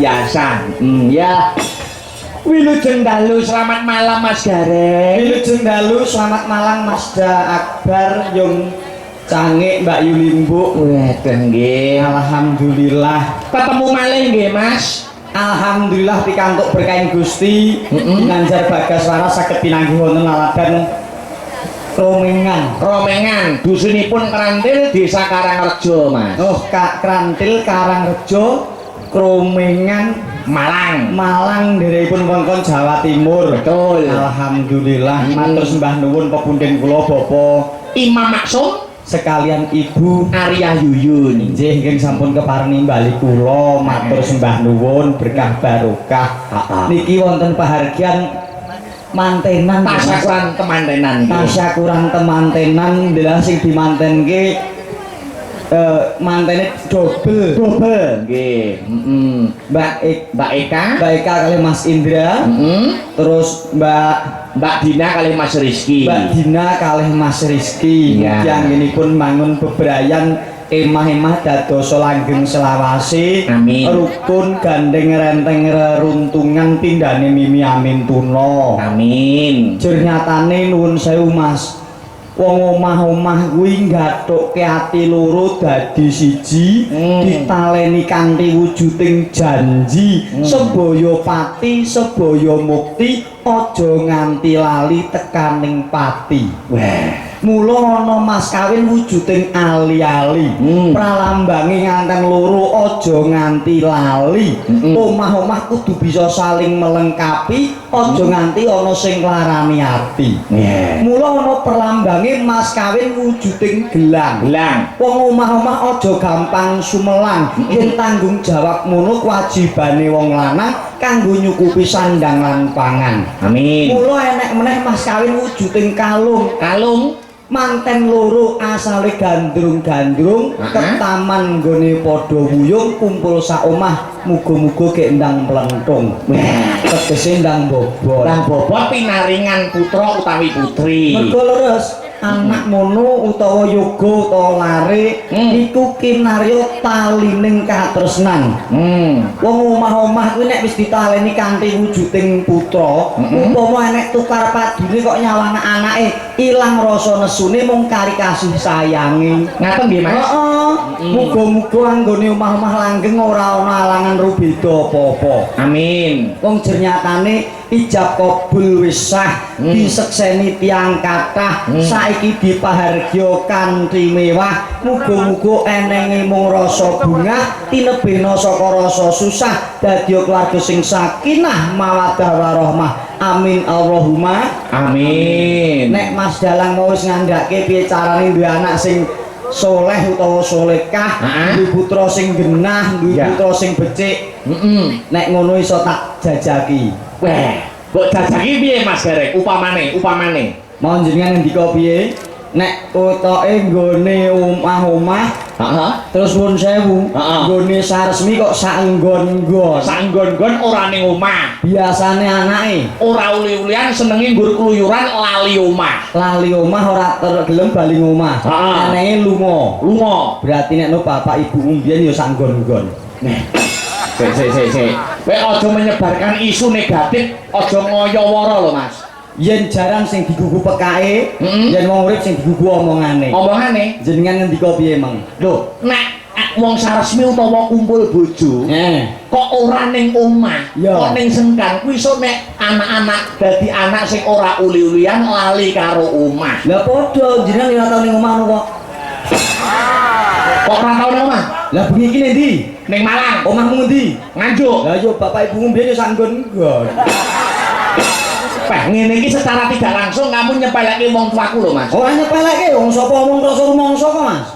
biasa. Ya. Wilujeng dalu selamat malam Mas Gareng. Wilujeng dalu selamat malam Mas Akbar Yung Cangik Mbak Yulimbu. Weden nggih. Alhamdulillah. Ketemu malih nggih Mas. Alhamdulillah pikantuk berkahin Gusti. Ginanjar Bagaswara saged pinanggih wonten laladan Romengan. Dusunipun Krantil Desa Karangrejo Mas. Oh Kak Krantil Karangrejo Kromengan Malang dherepipun wewengkon Jawa Timur. Betul. Alhamdulillah. Matur sembah nuwun pepundhen kula Bapak Imam Maksum sekalian Ibu Arya Yuyun. Nggih nggih sampun kepareng bali kula matur sembah nuwun berkah barokah. Niki wonten pahargyan mantenan Tasyakuran temantenan. Tasyakuran temantenan ndelah sing dimantenke mantene double nggih. Mbak Eka kali Mas Indra. Terus Mbak Dina kali Mas Rizky. Mbak Dina kali Mas Rizky. Yang ini pun mangun bebrayan emah-emah dadosa langgeng selawase. Amin. Rukun gandeng renteng reruntungan tindane mimi amin tuna. Amin. Jur nyatane nuwun sewu Mas. Wong omah-omah kuwi nggathukke ati loro dadi siji, ditaleni kanthi wujuding janji, sebaya pati, sebaya mukti, aja nganti lali tekaning pati. Wah. Mula ana mas kawin wujuding ali-ali, pralambange nganteng loro aja nganti lali. Omah-omah kudu bisa saling melengkapi, aja nganti ana sing nglarani ati. Mula ana perlambange mas kawin wujuding gelang. Wong omah-omah aja gampang sumelang, yen tanggung jawab ngono kewajibane wong lanang kanggo nyukupi sandang lan pangan. Amin. Mula enek meneh mas kawin wujuding kalung. Manten loro asale gandrung-gandrung ketaman nggone padha wuyung kumpul sak omah muga-muga gek ndang mlentung. Tegese ndang bobot. Ndang bobot pinaringan putra utawi putri. Mergo leres anak mono utawa yoga utawa lare iku kinarya talining katresnan. Wong omah-omah kuwi nek wis ditaleni kanthi wujuding putra, umpama enek tukar padune kok nyawang anake ilang rasa nesune mung kari kasih sayange. Ngaten nggih Mas? Heeh. Muga-muga anggone omah-omah langgeng ora ana alangan rubeda apa-apa. Amin. Wong jernyatane ijab kabul wis sah, disekseni tiyang kathah, saiki dipahargya kanthi mewah. Muga-muga enenge mung rasa bungah, tinebena saka rasa susah, dadi keluarga sing sakinah mawaddah warahmah. Amin Allahumma amin. Nek Mas Dalang mau wis ngandhake piye carane duwe anak sing soleh utawa solekah, duwe putra sing genah, duwe putra sing becik. Nek ngono iso tak jajaki. Wah, kok jajaki piye Mas Gareng? Upamane. Mau jenengan ngendika piye? Nek utoke nggone omah-omah, terus nuwun sewu, nggone saresmi kok sak nggon-nggon. Sak nggon-nggon ora ning omah. Biasane anake ora uli-ulian senenge nggur kluyuran lali omah. Lali omah ora gelem bali omah. Anake lunga. Berarti nek no bapak ibu mbiyen ya sak nggon-nggon. Sik. Kowe aja menyebarkan isu negatif, aja ngoyo-woro lho Mas. Yen jaran sing digugu pekake, yen wong urip sing digugu omongane. Jenengan ngendika piye, Mang? Lho, nek wong saresmi utawa kumpul bojo, kok ora ning omah, kok ning sengkan, kuwi iso nek anak-anak dadi anak sing ora uli-ulian lali karo omah. Lah padha jenengan ora tau ning omah kok. Kok ora tau ning omah? Lah bengi iki ndi? Ning Malang. Omahmu ndi? Nganjuk. Lah yo bapak ibumu mbiyen yo sak nggon-nggon. Ngene iki secara tidak langsung kamu nyepeleke wong tuaku lho Mas. Ora nyepeleke wong sapa omong rasa rumangsa kok Mas.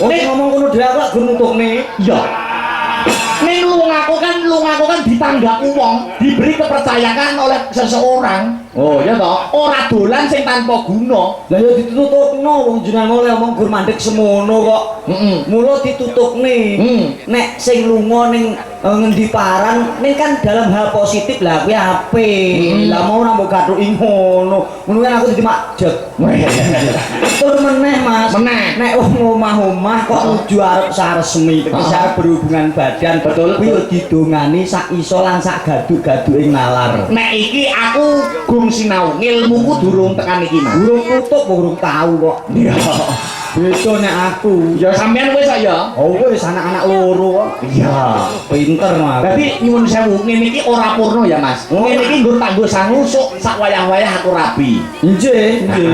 Nek ngomong ngono dhewe aku lak gur nutukne. Iya. Ning lungaku kan ditanggap wong, diberi kepercayaan oleh seseorang. Oh ya toh, ora dolan sing tanpa guna. Lah ya ditutupno wong jenengan oleh omong gur mandek semono kok. Mula ditutupne. Nek sing lunga ning ngendi paran ning kan dalam hal positif lah kuwi apik. Lah mau nambah gathuki ngono. Ngono kan aku dadi makjeg. Tur meneh Mas. Nek wong omah-omah kok nuju arep saresmi, tegese arep berhubungan badan. Betul. Kuwi yo didongani sak iso lan sak gaduk-gaduke nalar. Nek iki aku gung sinau, ngilmuku durung tekan iki, Mas. Durung tutup durung tahu kok. Iya. Beda nek aku. Ya sampean wis kok ya. Oh wis anak-anak loro kok. Iya. Pinter Mas. Tapi nyuwun sewu, ngene iki ora purno ya, Mas. Ngene iki nggo tak nggo sangu sok sak wayah-wayah aku rabi. Nggih, nggih.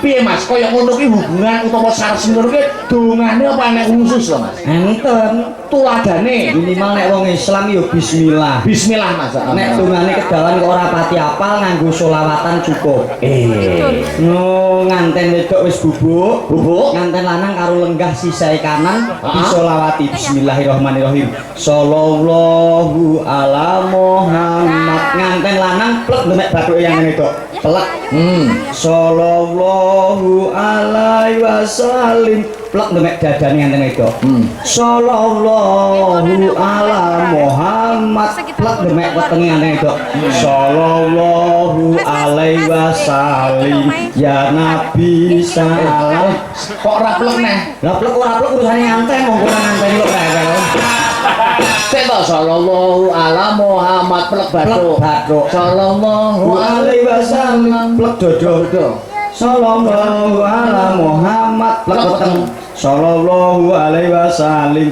Piye Mas, kaya ngono ki hubungan utawa sares ngono ki dongane apa enek khusus lho, Mas? Enten. Tuladane Minimal nek wong Islam yo bismillah. bismillah, Mas. Nek dongane kedalan kok ora pati apal nganggo selawatan cukup. No nganten wedok wis bubuk. Bubuk. Nganten lanang karo lenggah sisae kanan disolawati bismillahirrahmanirrahim. Sallallahu ala Muhammad. Nganten lanang plek demek bathuke yang ngene tok. Plek. Sallallahu alaihi wasallim. Plek demek dadane nganten wedok. Sallallahu ala Muhammad. Plek demek wetenge nganten wedok. Sallallahu alaihi wasallim. Ya Nabi salam. Kok ora plek neh? Lah plek ora plek urusane nganten monggo nganteni kok rewel. Sik to sallallahu ala Muhammad plek bathuk. Sallallahu Alaihi wasallam plek dodo. Sallallahu ala Muhammad plek weteng. Sallallahu alaihi wasallim.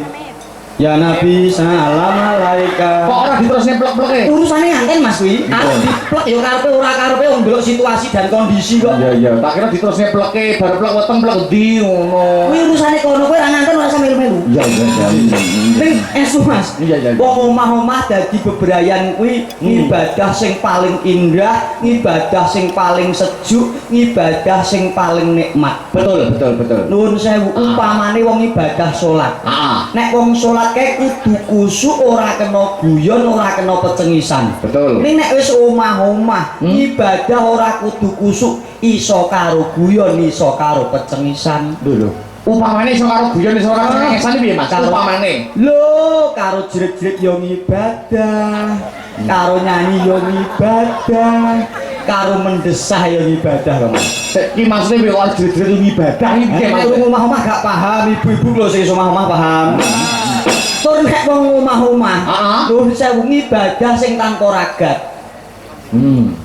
Ya Nabi salam alaika. Kok ora diterusne plek-pleke? Urusane nganten Mas kuwi. Arep diplek ya karepe ora karepe wong ndelok situasi dan kondisi kok. Iya. Tak kira diterusne pleke, bar plek weteng plek endi ngono. Kuwi urusane kono kowe ora nganten ora samil-melu. Iya. Ning esu Mas. Iya. Wong omah-omah dadi bebrayan kuwi ibadah sing paling indah, ibadah sing paling sejuk, ibadah sing paling nikmat. Betul. Nuwun sewu umpamane wong ibadah salat. Nek wong salat kae kudu kusuk, ora kena guyon, ora kena pecengisan. Betul. Ning nek wis omah-omah ibadah ora kudu kusuk, iso karo guyon, iso karo pecengisan. Lho. Upamane iso karo guyon iso karo pengesan piye Mas? Upamane. Lho, karo jerit-jerit yo ibadah, karo nyanyi yo ibadah, karo mendesah yo ibadah, Mas. Iki maksudnya piye kok jerit-jerit ibadah iki piye Mas? Nek omah-omah gak paham, ibu-ibu lho sing omah-omah paham. Tur nek wong omah-omah, nuwun sewu ibadah sing tanpa ragat.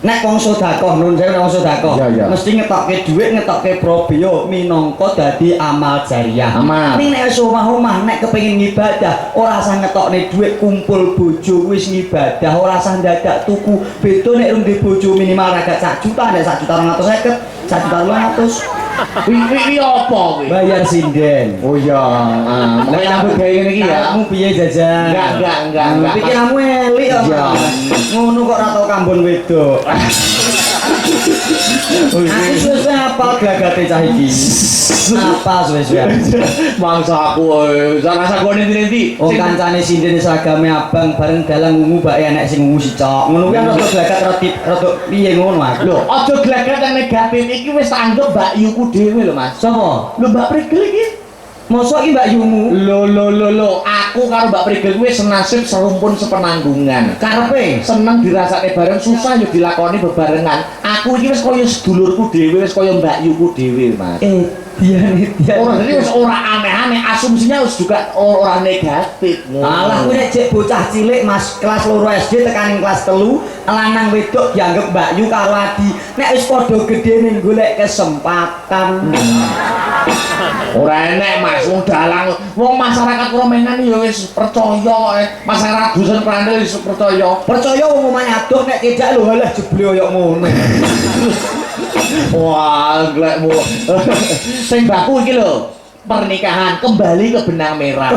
Nek wong sedekah, nuwun sewu wong sedekah, mesti ngetokke dhuwit, ngetokke probio minangka dadi amal jariah. Ning nek wis omah-omah nek kepengin ngibadah, ora usah ngetokne dhuwit kumpul bojo wis ngibadah, ora usah dadak tuku. Beda nek rung di bojo minimal ragat 1 juta, nek 1.250.000, 1.200.000. Wi apa kuwi? Bayar sinden. Oh iya. Nek nyambut gawe ngene iki ya. Kamu piye jajan? Enggak. Pikiranmu elik kok. Ngono kok ora tau kambon wedok. Aku suwe apa gagate cah iki? Apa suwe-suwe? Mangsa aku rasa gone ndi-ndi. Wong kancane sinden seragame abang bareng dalang ungu bae enek sing ungu sicok. Ngono kuwi kan rada glagat rada piye ngono aku. Lho, aja glagat yang negatif iki wis tak anggap Mbak Yuku dhewe lho Mas. Sopo? Lho Mbak Prigel iki. Mosok iki Mbak Yumu? Lho. Aku karo Mbak Prigel kuwi senasib serumpun sepenanggungan. Karepe seneng dirasake bareng, susah yo dilakoni bebarengan. Aku iki wis kaya sedulurku dhewe, wis kaya Mbak Yuku dhewe, Mas. Dia. Ora jadi wis ora aneh-aneh, asumsinya wis juga ora negatif. Alah kuwi nek jek bocah cilik Mas kelas 2 SD tekaning kelas 3 lanang wedok dianggap Mbak Yu karo Adi. Nek wis padha gedene golek kesempatan. Ora enek Mas, wong dalang, wong masyarakat Kromengan ya wis percaya kok. Masyarakat dusun Krandel wis percaya. Percaya wong omah adoh nek tidak lho halah jeble koyo ngono. Wah, glekmu. Sing baku iki lho, pernikahan kembali ke benang merah.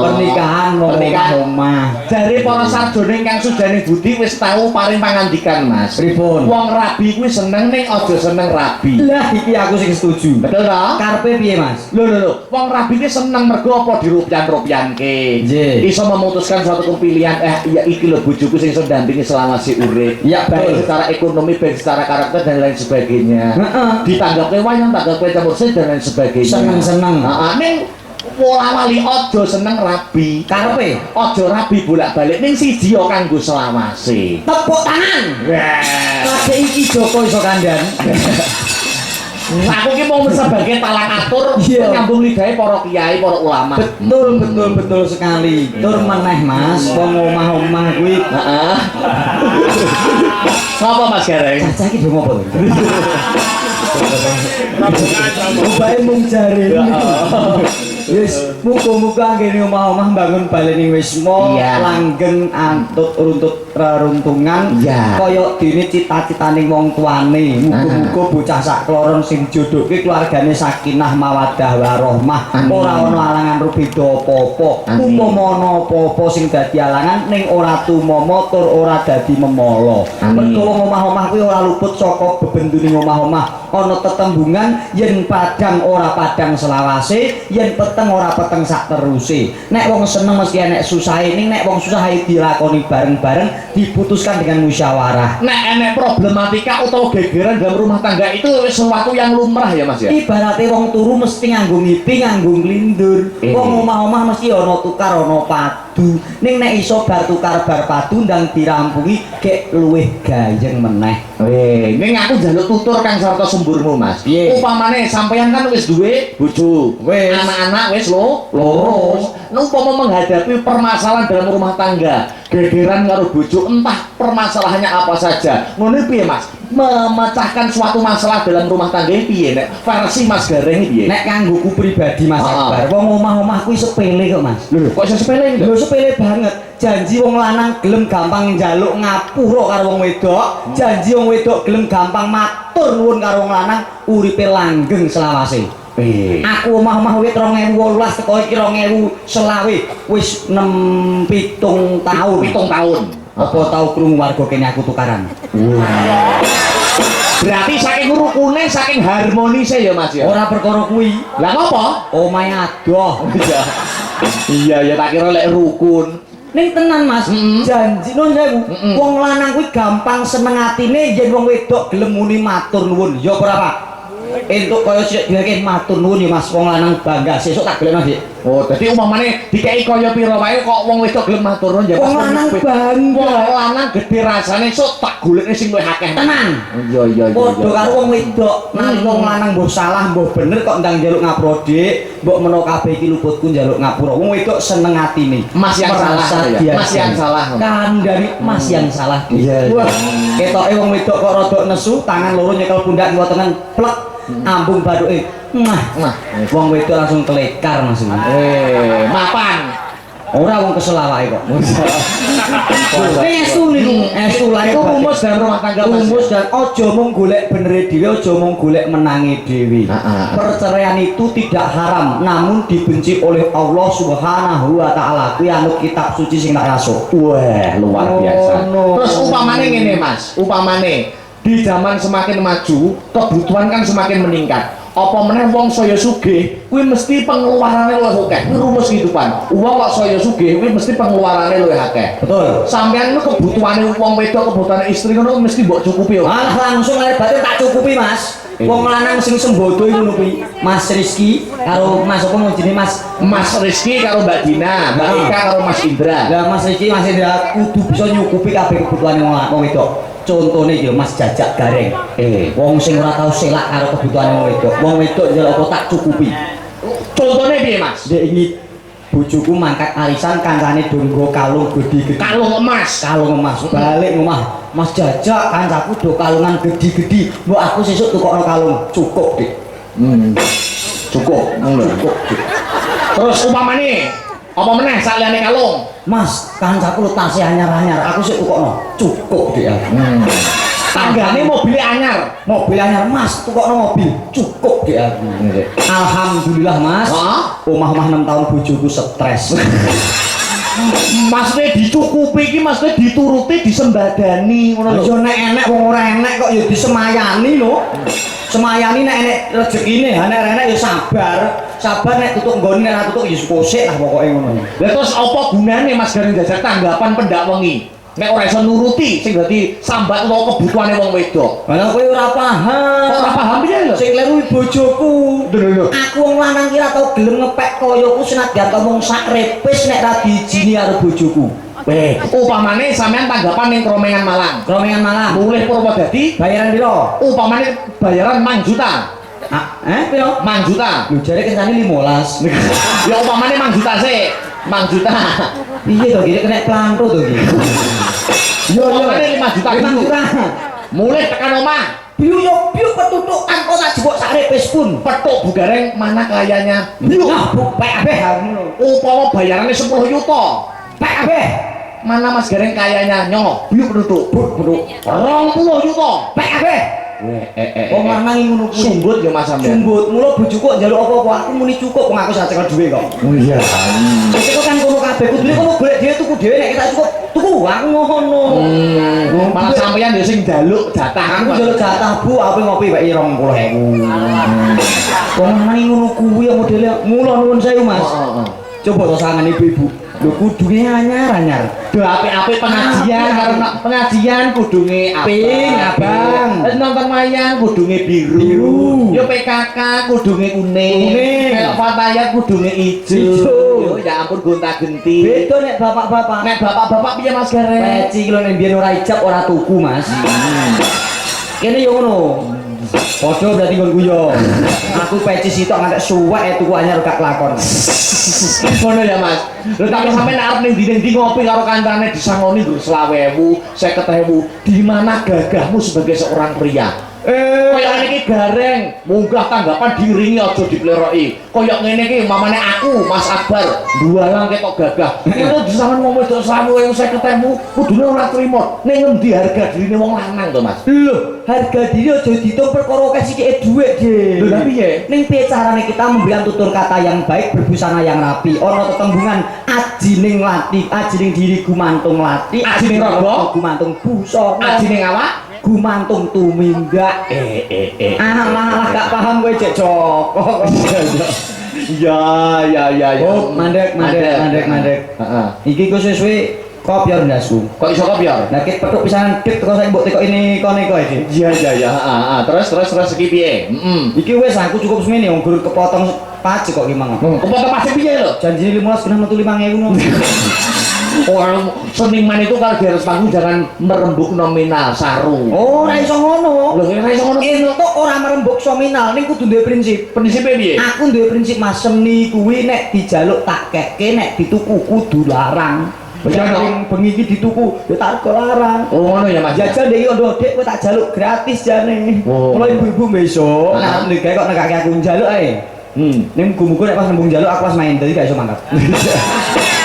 Pernikahan omah. Jare para sarjane ingkang sujane budi wis tau paring pangandikan Mas. Pripun? Wong rabi kuwi seneng ning aja seneng rabi. Lah iki aku sing setuju. Betul ta? Karepe piye Mas? Lho. Wong rabi ki seneng mergo apa dirupian-rupianke. Iso memutuskan suatu pilihan ya iki lho bojoku sing iso ndampingi selama si urip. Ya, baik secara ekonomi, baik secara karakter dan lain sebagainya. Ditanggapke wayang, tanggapke campur dan lain sebagainya. Seneng. Ning pola wali aja seneng rabi. Karepe aja rabi bolak-balik ning siji yo kanggo selawase. Tepuk tangan. Lagi iki Joko iso kandhan. Aku ki mau sebagai talang atur nyambung lidahe para kiai, para ulama. Betul sekali. Tur meneh Mas, wong omah-omah kuwi. Heeh. Sapa Mas Gareng? Cacah iki dhewe apa? Bae mung jare. Wis muga-muga anggene omah-omah bangun baleni wisma langgeng antut runtut reruntungan kaya dene cita-citaning wong tuane. Muga-muga bocah sak kloron sing jodohke keluargane sakinah mawaddah warahmah. Ora ana alangan rubeda apa-apa. Upama ana apa-apa sing dadi alangan ning ora tumama tur ora dadi memala. Mergo wong omah-omah kuwi ora luput saka bebenduning omah-omah. Ana tetembungan yen padang ora padang selawase, yen peteng ora peteng sak teruse. Nek wong seneng mesti enek susahe, ning nek wong susah dilakoni bareng-bareng diputuskan dengan musyawarah. Nek enek problematika utawa gegeran dalam rumah tangga itu sesuatu yang lumrah ya Mas ya. Ibaratnya wong turu mesti nganggo ngipi, nganggo nglindur. Wong omah-omah mesti ana tukar, ana padu. Ning nek iso bar tukar bar padu ndang dirampungi gek luwih gayeng meneh. Ning aku njaluk tutur Kang Sarta sumburmu Mas. Upamane sampeyan kan wis duwe bojo, anak-anak wis loro. Umpama menghadapi permasalahan dalam rumah tangga, gegeran karo bojo, entah permasalahannya apa saja. Ngono piye Mas? Memecahkan suatu masalah dalam rumah tangga piye nek versi Mas Gareng piye? Nek kanggoku pribadi Mas Akbar, wong omah-omah kuwi sepele kok Mas. Lho, kok iso sepele lho? Lho sepele banget. Janji wong lanang gelem gampang njaluk ngapura karo wong wedok, janji wong wedok gelem gampang matur nuwun karo wong lanang, uripe langgeng selawase. Aku omah-omah wit 2018 teko iki 2020 wis 7 tahun. 7 tahun. Apa tau krungu warga kene aku tukaran? Berarti saking rukune, saking harmonise ya Mas ya. Ora perkara kuwi. Lah ngopo? Omahe adoh. Iya ya tak kira lek rukun. Ning tenan Mas, janji nun sewu. Wong lanang kuwi gampang seneng atine yen wong wedok gelem muni matur nuwun. Ya ora Pak? Entuk kaya sik diweke matur nuwun ya Mas, wong lanang bangga sesuk tak gelem Mas. Oh, dadi umpamane dikeki kaya pira wae kok wong wedok gelem matur nuwun ya Mas. Wong lanang bangga. Wong lanang gedhe rasane sok tak golekne sing luwih akeh. Tenan. Iya. Padha karo wong wedok, nalika wong lanang mbuh salah, mbuh bener kok ndang njaluk ngapura dik, mbok menawa kabeh iki luputku njaluk ngapura. Wong wedok seneng atine. Mas yang salah ya. Mas yang salah. Kandhani Mas yang salah. Iya. Ketoke wong wedok kok rada nesu, tangan loro nyekel pundak kiwa tenen plek. Ambung baduke. Nah, wong wedok langsung kelekar Mas. Mapan. Ora wong kesel awake kok. Esu niku, esu lae kok rumus dalam rumah tangga Mas. Rumus dan aja mung golek benere dhewe, aja mung golek menangi dhewe. Perceraian itu tidak haram, namun dibenci oleh Allah Subhanahu wa taala. Kuwi anut kitab suci sing tak rasuk. Wah, luar biasa. Terus upamane ngene Mas, upamane di zaman semakin maju, kebutuhan kan semakin meningkat. Apa meneh wong saya sugih, kuwi mesti pengeluarane luwih akeh. Kuwi rumus kehidupan. Wong kok saya sugih, kuwi mesti pengeluarane luwih akeh. Betul. Sampeyan ku kebutuhane wong wedok, kebutuhane istri ngono mesti mbok cukupi yo. Malah langsung ae batin tak cukupi Mas. Wong lanang sing sembodo iku ngono kuwi. Mas Rizky karo Mas apa jenenge Mas? Mas Rizky karo Mbak Dina, Mbak Ika karo Mas Indra. Lah Mas Rizky Mas Indra kudu bisa nyukupi kabeh kebutuhane wong wedok. Contone iki Mas Jajak Gareng. Wong sing ora tau selak karo kebutuhane wong wedok. Wong wedok njaluk apa tak cukupi. Contone piye Mas? Dek iki bojoku mangkat arisan kancane donggo kalung gedhi-gedhi. Kalung emas. Kalung emas. Balik omah. Mas Jajak kancaku do kalungan gedhi-gedhi. Mbok aku sesuk tukokno kalung. Cukup, Dik. Cukup, ngono. Cukup. Terus upamane apa meneh saliyane kalung? Mas, kancaku tasih anyar-anyar. Aku sik tukokno. Cukup, Dik. Tanggane mobil anyar. Mobil anyar Mas, tukokno mobil. Cukup, Dik. Alhamdulillah Mas. Omah-omah 6 tahun bojoku stres. Maksudnya dicukupi iki maksudnya dituruti disembadani ngono lho. Ya nek enek wong ora enek kok ya disemayani lho. Semayani nek enek rezekine, nek enek ya sabar. Sabar nek tutuk nggone nek ora tutuk ya sik lah pokoke ngono. Lah terus apa gunane Mas Gareng Jajak tanggapan pendak wengi? Nek ora iso nuruti sing dadi sambat utawa kebutuhane wong wedok. Lah kowe ora paham. Ora paham piye lho? Sing kleru bojoku. Aku wong lanang ki ora tau gelem ngepek kayaku senadyan ngomong sak repis nek ra diijini karo bojoku. Upamane sampean tanggapan ning Kromengan Malang. Kromengan Malang. Mulih Purwodadi bayaran piro? Upamane bayaran 4 juta. Piro? Mang juta. Lho jare kencane 15. Ya upamane mang juta sih. Mang juta. Piye to iki kena planto to iki? Yo upamane 5 juta. 5 juta. Mulai tekan omah. Biu yo biu ketutukan kok tak jebok sak repes pun. Petuk Bu Gareng mana kayanya? Nah, pek abeh ngono. Upama bayarannya 10 juta. Pek abeh. Mana Mas Gareng kayanya? Nyok, biu penutuk. Buk. 20 juta. Pek abeh. Wong lanang ngono kuwi. Sumbut ya Mas sampean. Sumbut, mula bojoku kok njaluk apa-apa aku muni cukup kok aku sak cekel duwe kok. Oh iya. Cek kan ngono kabeh kudune kono golek dhewe tuku dhewe nek tak cukup tuku aku ngono. Malah sampeyan ya sing njaluk jatah. Aku njaluk jatah Bu, aku ngopi wae 20.000. Wong lanang ngono kuwi ya modele. Mula nuwun sewu Mas. Coba to sangan ibu-ibu. Lho kudune anyar. Do apik-apik pengajian karena pengajian kudunge Pink, abang. Nonton wayang kudunge biru. Yo PKK kudunge kuning. Kayak Fatayat kudunge ijo. Yo ya ampun gonta-ganti. Beda nek bapak-bapak. Nek bapak-bapak piye Mas Gareng? Peci ki lho nek biyen ora ijab ora tuku Mas. Kene yo ngono. Padha berarti nggonku yo. Aku peci sitok ngantek suwek tuku anyar gak kelakon. Ngono ya Mas. Lho tapi sampe arep ning ndi ngopi karo kancane disangoni nggo 20.000, 50.000. Di mana gagahmu sebagai seorang pria? Kayak ngene iki Gareng, munggah tanggapan diringi aja dipleroki. Kayak ngene iki mamane aku Mas Akbar, dualang ketok gagah. Ngono disampean ngomong wedok 20.000, 50.000 kudune ora trimo. Ning ngendi harga dirine wong lanang to Mas? Lho, harga diri aja ditung perkara akeh sithike dhuwit, Dik. Lho lha piye? Ning piye carane kita memberikan tutur kata yang baik berbusana yang rapi. Ana tetembungan ajining lati, ajining diri gumantung lati, Ajining raga gumantung busana. Ajining awak gumantung tumindak. Alah gak paham kowe cek Joko. Ya. Oh, mandek. Heeh. Iki ku suwe kopior ndasku. Kok iso kopior? Lah kit petuk pisan dik teko sak mbok tekok ini kone kowe iki. Iya. Heeh. Terus iki piye? Iki wis aku cukup semene wong gur kepotong pajak kok ki mang. Kepotong pajak piye lho? Janjine 15 kena metu 5.000 ngono. Orang seniman itu kalau di atas panggung jangan merembuk nominal sarung. Oh, ora iso ngono. Lho ora iso ngono. Entuk ora merembuk nominal ning kudu duwe prinsip. Prinsipnya piye? Aku duwe prinsip Mas seni kuwi nek dijaluk tak kekke nek dituku kudu larang. Jangan bengi iki dituku ya tak rego larang. Oh ngono ya Mas. Jajan iki ondo Dik kowe tak jaluk gratis jane. Mulai ibu-ibu besok nek ndek kok nekake aku njaluk ae. Ning muga-muga nek pas nembung njaluk aku pas main dadi gak iso mangkat.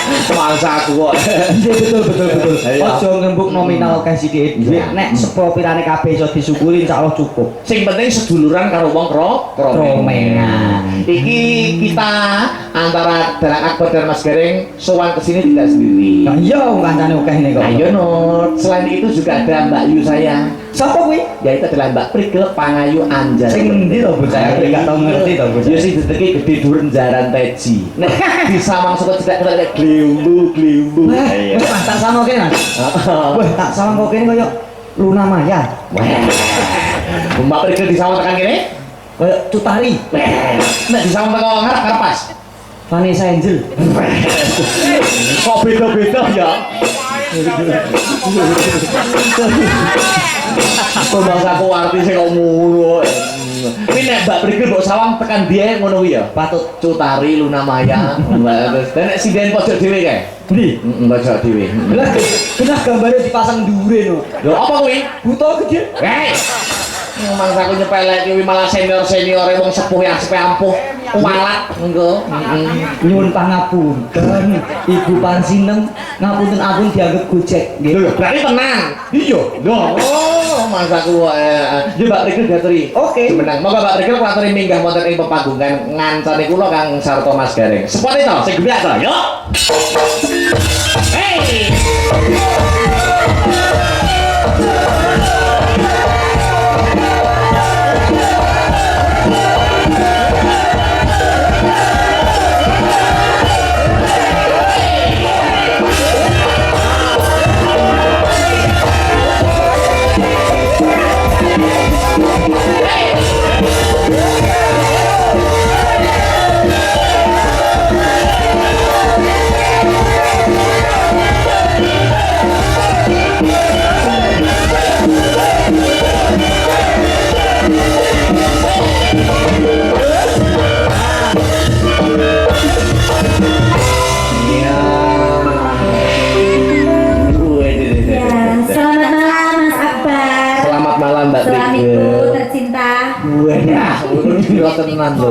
Masa aku kok. Iya betul. Aja ngembuk nominal akeh sithik dhuwit nek sepropirane kabeh iso disyukuri insyaallah cukup. Sing penting seduluran karo wong kromengan. Iki kita antara Dalang Akbar dan Mas Gareng sowan kesini tidak sendiri. Nah iya kancane akeh nek kok. Ayo Nur, selain itu juga ada Mbak Yu saya. Sapa kuwi? Yaitu adalah Mbak Prigel Pangayu Anjar. Sing endi to bocah iki gak tau ngerti to bocah. Ya sing diteki gede duren jaran teji. Nek disamang saka cedak-cedak glewlu. Wah, tak sama kene Mas. Wah, tak sama kok kene koyo Luna Maya. Mbak Prigel disamang tekan kene? Koyo Cutari. Nek disamang tekan ngarep pas. Vanessa Angel. Kok beda-beda ya? Bangsa aku arti sing kok ngono. Tapi nek Mbak Prigel mbok sawang tekan dia ngono kuwi ya. Patut Cutari Luna Maya. Terus nek sinden pojok dhewe kae. Ndi? Pojok dhewe. Lah, kena gambare dipasang dhuwure no. Lho apa kuwi? Buta gede. Mangsa aku nyepelek kuwi malah senior wong sepuh yang sepe ampuh. Kualat engko. Nyuwun pangapunten, Ibu Pansinem, ngapunten ampun dianggep gojek nggih. Lho, berarti tenang. Iya. Lho, mangsa aku ya Mbak Prigel diaturi. Oke. Semenang. Monggo Mbak Prigel kuaturi minggah wonten ing pepanggungan ngancani kula Kang Sarto Mas Gareng. Sepot itu sing geblak to, yo. Hey. Ya, kira tenan lho.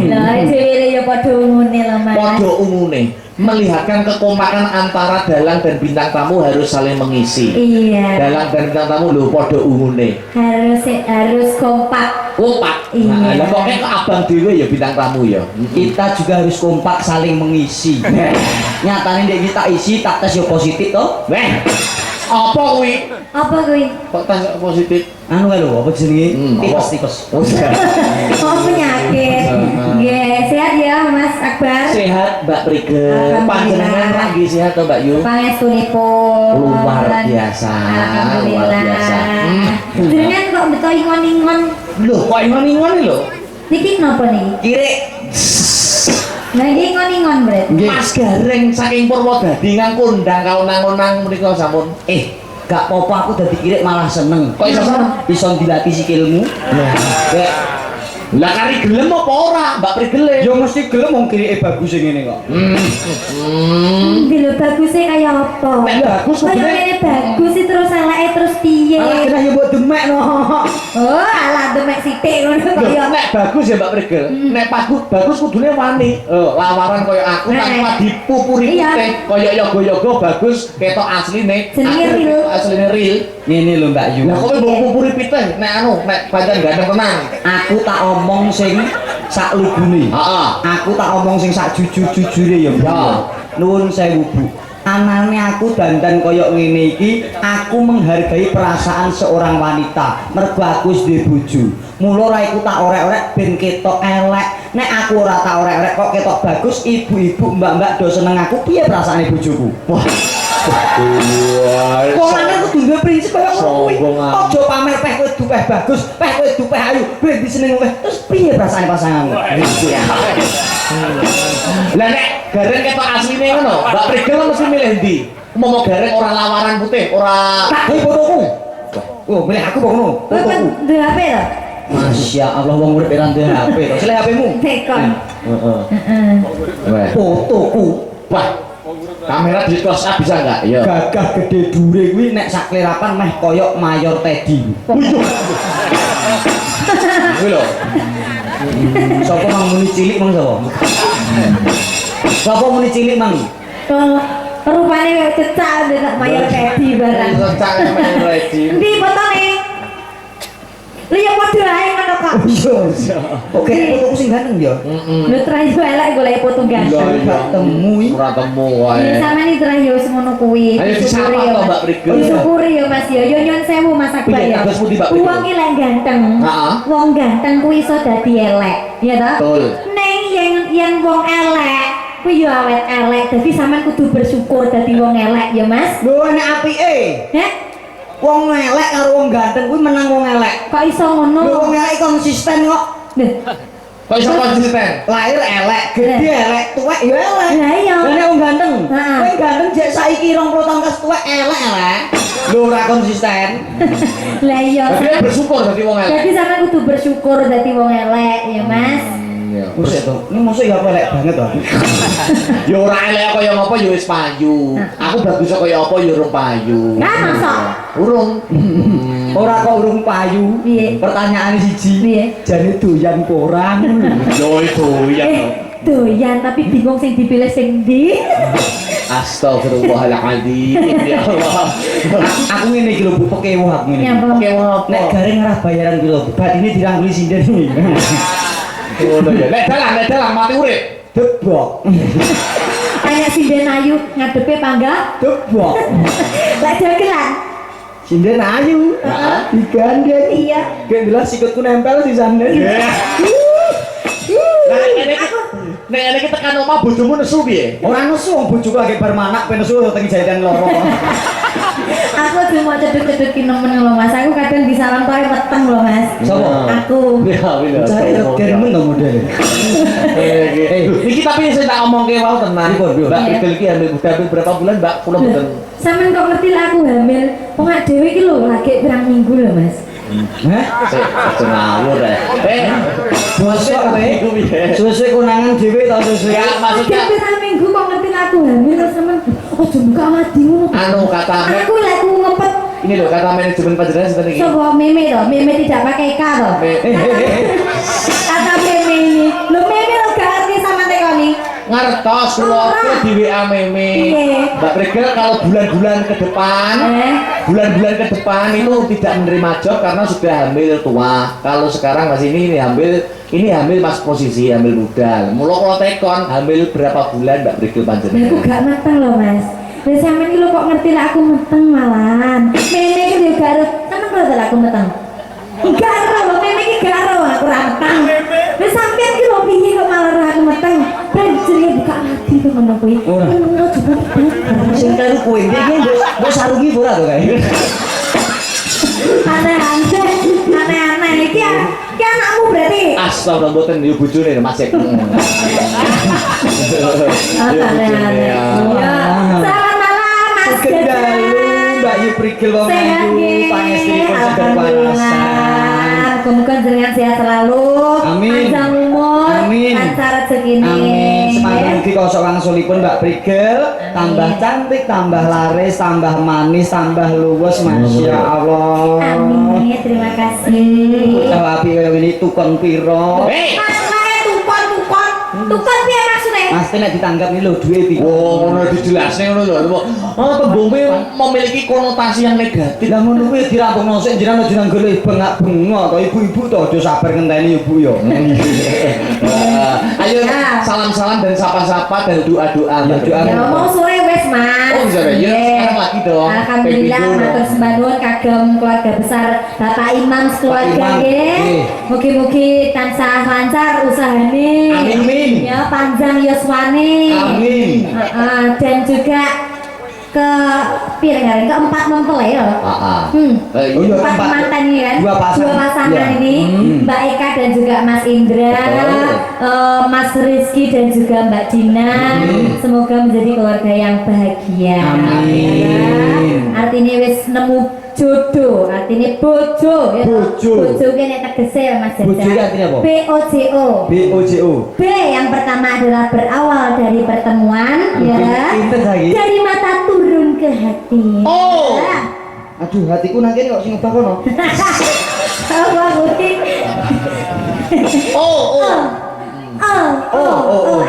Lah dhewe ya padha ngene lho Mas. Padha umune melihatkan kekompakan antara dalang dan bintang tamu harus saling mengisi. Iya. Dalang dan bintang tamu lho padha umune. Harus kompak. Kompak. Iya. Nah, lah kok ke abang dhewe ya bintang tamu ya. Kita juga harus kompak saling mengisi. Nyatane nek kita isi tak tes yo positif toh. Weh. Apa kuwi? Apa kuwi? Kok tes positif? Anu kae lho, apa jenenge? Apa? Tipes. Oh, sehat. Oh penyakit. Nggih, sehat ya Mas Akbar. Sehat Mbak Prige. Alhamdulillah. Panjenengan lagi sehat toh Mbak Yu? Pangestunipun. Luar biasa. Alhamdulillah. Luar biasa. Jenengan kok beto ingon-ingon. Loh, kok ingon-ingon lho? Niki napa niki? Kire Lah iki ingon-ingon, Bret. Mas Gareng saking Purwodadi ngangkundang kaunang-unang menika sampun. Gak apa-apa aku dadi kirik malah seneng. Kok iso seneng? Iso dilatih sikilmu. Nah, kayak lah kari gelem apa ora, Mbak Prigele? Yo mesti gelem wong kirike bagus sing ngene kok. Dilo bagusnya kayak apa? Nek bagus Kayak sebenarnya. ngene bagus sih terus eleke terus piye? Alah kena yo mbok demek no. Oh, alah demek sithik ngono Loh, kaya. nek bagus ya Mbak Prigel. Nek bagus kudune wani. Lawaran koyo aku tanpa dipupuri Iya. putih, koyo yoga-yoga bagus ketok asline. Jenenge Aku real. Asline real. Ngene lho Mbak Yu. Lah kok mbok pupuri putih nek nek pancen ganteng tenan. Aku tak omong sing sak lugune. Heeh. Aku tak omong sing sak jujur-jujure ya. Ya. Nuwun sewu Bu. Anane aku dandan koyok ngene iki, aku menghargai perasaan seorang wanita. Mergo aku wis duwe bojo. Mula ora iku tak orek-orek ben ketok elek. Nek aku ora tak orek-orek kok ketok bagus, ibu-ibu, mbak-mbak do seneng aku. Piye perasaane bojoku? Wah. Kok lanang kudu duwe prinsip kaya ngono kuwi. Sombong ae. Aja pamer peh kowe dupeh bagus, peh kowe dupeh ayu, ben diseneng kowe. Terus piye perasaane pasanganmu? Lah nek gareng ketok asline ngono, Mbak Prigel mesti milih ndi? Mau gareng ora lawaran putih, ora Tak kowe fotoku. Oh, milih aku kok ngono. Kowe Fotoku. duwe HP to? Masya Allah wong urip ora duwe HP to. Sile HP-mu. Tekon. heeh. Heeh. Weh. Fotoku. Wah. Kamera di close up bisa enggak? Ya. Gagah gede dure kuwi nek sak klerapan meh koyok Mayor Teddy. Uyuh. Kuwi lho. Sapa mang muni cilik mang sapa? Sapa muni cilik mang? Kok rupane cecak nek mayor Teddy barang. Cocok sama ready. Endi fotone? Lha ya padha ae ngono kok. Iya. Oke, fotoku sing ganteng ya. Lu terakhir elek golek foto ganteng. Gak temu iki. Ora temu Ya wae. sampeyan iki terakhir wis ngono kuwi. Ayo disapa Disyukuri ya, to, Mas. Mbak Prigel. Disyukuri ya Mas ya. Yo nyon sewu Mas Akbar Piye, ya. kados pundi, Mbak Prigel? Wong iki lek ganteng. Heeh. Wong ganteng kuwi iso dadi elek, ya ta? Betul. Ning yen wong elek kuwi yo awet elek. Dadi sampean kudu bersyukur dadi wong elek ya Mas. Lho nek apike. Heh, Wong elek karo wong ganteng kuwi menang wong elek. kok iso Lho wong ngono? elek konsisten kok. Lho, Kok iso konsisten? Lahir elek, gede elek, tuwek ya elek. Lah iya. Lah nek wong ganteng, Heeh. kowe ganteng jek saiki 20 tahun kes tuwek elek. Lho ora konsisten. Lah iya. Tapi bersyukur dadi wong elek. Jadi sampean kudu bersyukur dadi wong elek ya Mas. Buset to. Ini mosok ya elek banget to. Ya ora elek kaya ngopo ya wis payu. Aku bagus kaya apa ya urung payu. Nah, masa? Urung. Ora kok urung payu. Piye? Pertanyaane siji. Piye? Jane doyan porang. Yo itu ya. Doyan tapi bingung sing dipilih sing ndi. Astagfirullahaladzim. Ya Allah. Aku ngene iki lho Bu, pekewo aku ngene. Nyapa? Oke, ngopo? Nek garing arah bayaran ki lho, badine dirangguli sinden iki. Ngono ya. Nek dalan mati urip. Debok. Kayak sinden ayu ngadepe pangga. Debok. Lek dagelan. Sinden ayu. Heeh. Digandeng. Iya. Kayak jelas sikutku nempel di sana. Nah, nek iki tekan omah bojomu nesu piye? Ora nesu wong bojoku lagi bar manak ben nesu teng jajan loro. Aku cuma cedek-cedekin nemen lho Mas. Aku kadang bisa lampai meteng lho Mas. Sopo? Aku. Ya, Cari regen men to modele. Iki tapi saya tak omongke wae tenan. Pripun, Mbak Iya. Prigel iki hamil berapa bulan, Mbak? Kula mboten. Sampeyan kok ngerti lah aku hamil. Wong ak dhewe iki lho lagi pirang minggu lho Mas. Hah? Sik ngawur ya. Bosok kowe. Suwe-suwe konangan dhewe ta suwe. Ya, Lagi maksudnya pirang minggu kok ngerti lah aku hamil terus sampeyan ojo buka mati ngono. anu katane Aku lek aku ngepet Ini loh kata manajemen panjenengan seperti ini. Coba meme toh, meme tidak pakai K toh. Kata meme ini, lo meme lo gak ngerti sama tekoni. Ngertos keluarga di WA meme. Mbak Prigel kalau bulan-bulan ke depan, bulan-bulan ke depan itu tidak menerima job karena sudah hamil tua. Kalau sekarang masih ini hamil pas posisi hamil muda. Mula kalau tekon hamil berapa bulan Mbak Prigel panjenengan? Aku gak mateng loh mas. Lah sampean iki lho kok ngerti lah aku meteng malahan. Meme iki yo gak ero. Sampeyan kok lah aku meteng. Gak ero lho meme iki gak ero aku ra meteng. Lah sampeyan iki lho piye kok malah ra aku meteng. Ben jenenge buka hati kok ngono kuwi. Ngono coba. Sing karo kowe iki mbok sarungi ora to kae. Aneh-aneh iki anakmu berarti. Astagfirullah mboten yo bojone Mas Ek. Aneh-aneh. Ya. Selamat malam Mas Kendalu Mbak Yu Prigel wong ayu pangestunipun sedher parasan. Muga jenengan sehat selalu. Amin. Panjang umur. Amin. Lancar rezekine. Amin. Semanten ugi kosok wangsulipun Mbak Prigel tambah cantik, tambah laris, tambah manis, tambah luwes Masya Allah. Amin. Terima kasih. Jawabi kaya ngene tukon piro? Tukon piye maksudnya? Mas nek ditanggap iki lho duwe iki. Oh, ngono dijelasne ngono lho. Oh, tembunge memiliki konotasi yang negatif. Lah ngono kuwi dirampungno sik jenengan aja nang golek bengak-bengok to ibu-ibu to aja sabar ngenteni ibu yo. Ayo salam-salam dan sapa-sapa dan doa-doa. Ya mau sore wes Mas. Oh, bisa ya. Sekarang lagi dong. Alhamdulillah matur sembah nuwun kagem keluarga besar Bapak Imam sekeluarga nggih. Mugi-mugi tansah lancar usahane. Amin. Ya panjang yuswane. Amin. Dan juga keempat mempelai ya. Empat mantan ini kan. Dua pasangan ini Mbak Eka dan juga Mas Indra, Mas Rizky dan juga Mbak Dina. Semoga menjadi keluarga yang bahagia. Amin. Artinya wis nemu jodoh, artinya bojo ya. Bojo kene tegese Mas Jaja. Bojo artinya apa? BOJO. BOJO. B yang pertama adalah berawal dari pertemuan ya. Pinter lagi. Dari mata turun ke hati. Oh. Ya. Aduh hatiku nang kene kok sing ngebah kono. Apa Budi?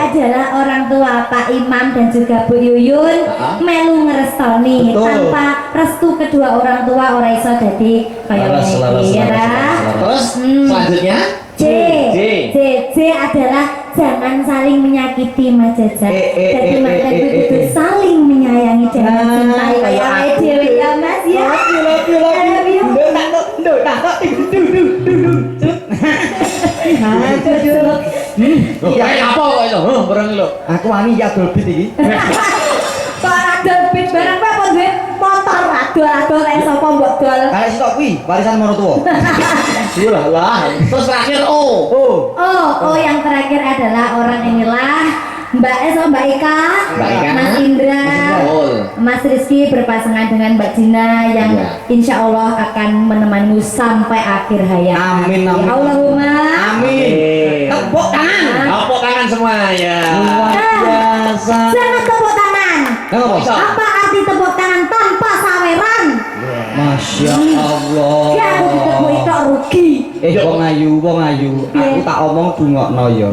Adalah orang tua Pak Imam dan juga Bu Yuyun melu ngerestoni. Tanpa restu kedua orang tua ora iso dadi kaya ngene ya ta. Terus selanjutnya J adalah jangan saling menyakiti Mas Jaja. Jadi makanya itu saling menyayangi dan mencintai kaya awake dhewe ya Mas ya. Kayak apa kok itu? Bareng lho. Aku wani ya adol beat iki. Kok adol beat barang apa duwe motor adol kayak sapa mbok dol. Kayak sitok kuwi warisan maratuwa. Lah. Terus terakhir Oh, yang terakhir adalah orang inilah Mbak Eka, Mas Indra, Mas Rizky berpasangan dengan Mbak Dina yang insya Allah akan menemanimu sampai akhir hayat. Amin amin. Ya Allahumma. Amin. Tepuk tangan. Tepuk tangan semua ya. Luar biasa. Jangan tepuk tangan. Apa arti tepuk tangan tanpa saweran? Masya Allah. Ya aku ditepuk itu rugi. Wong ayu, aku tak omong dungokno ya.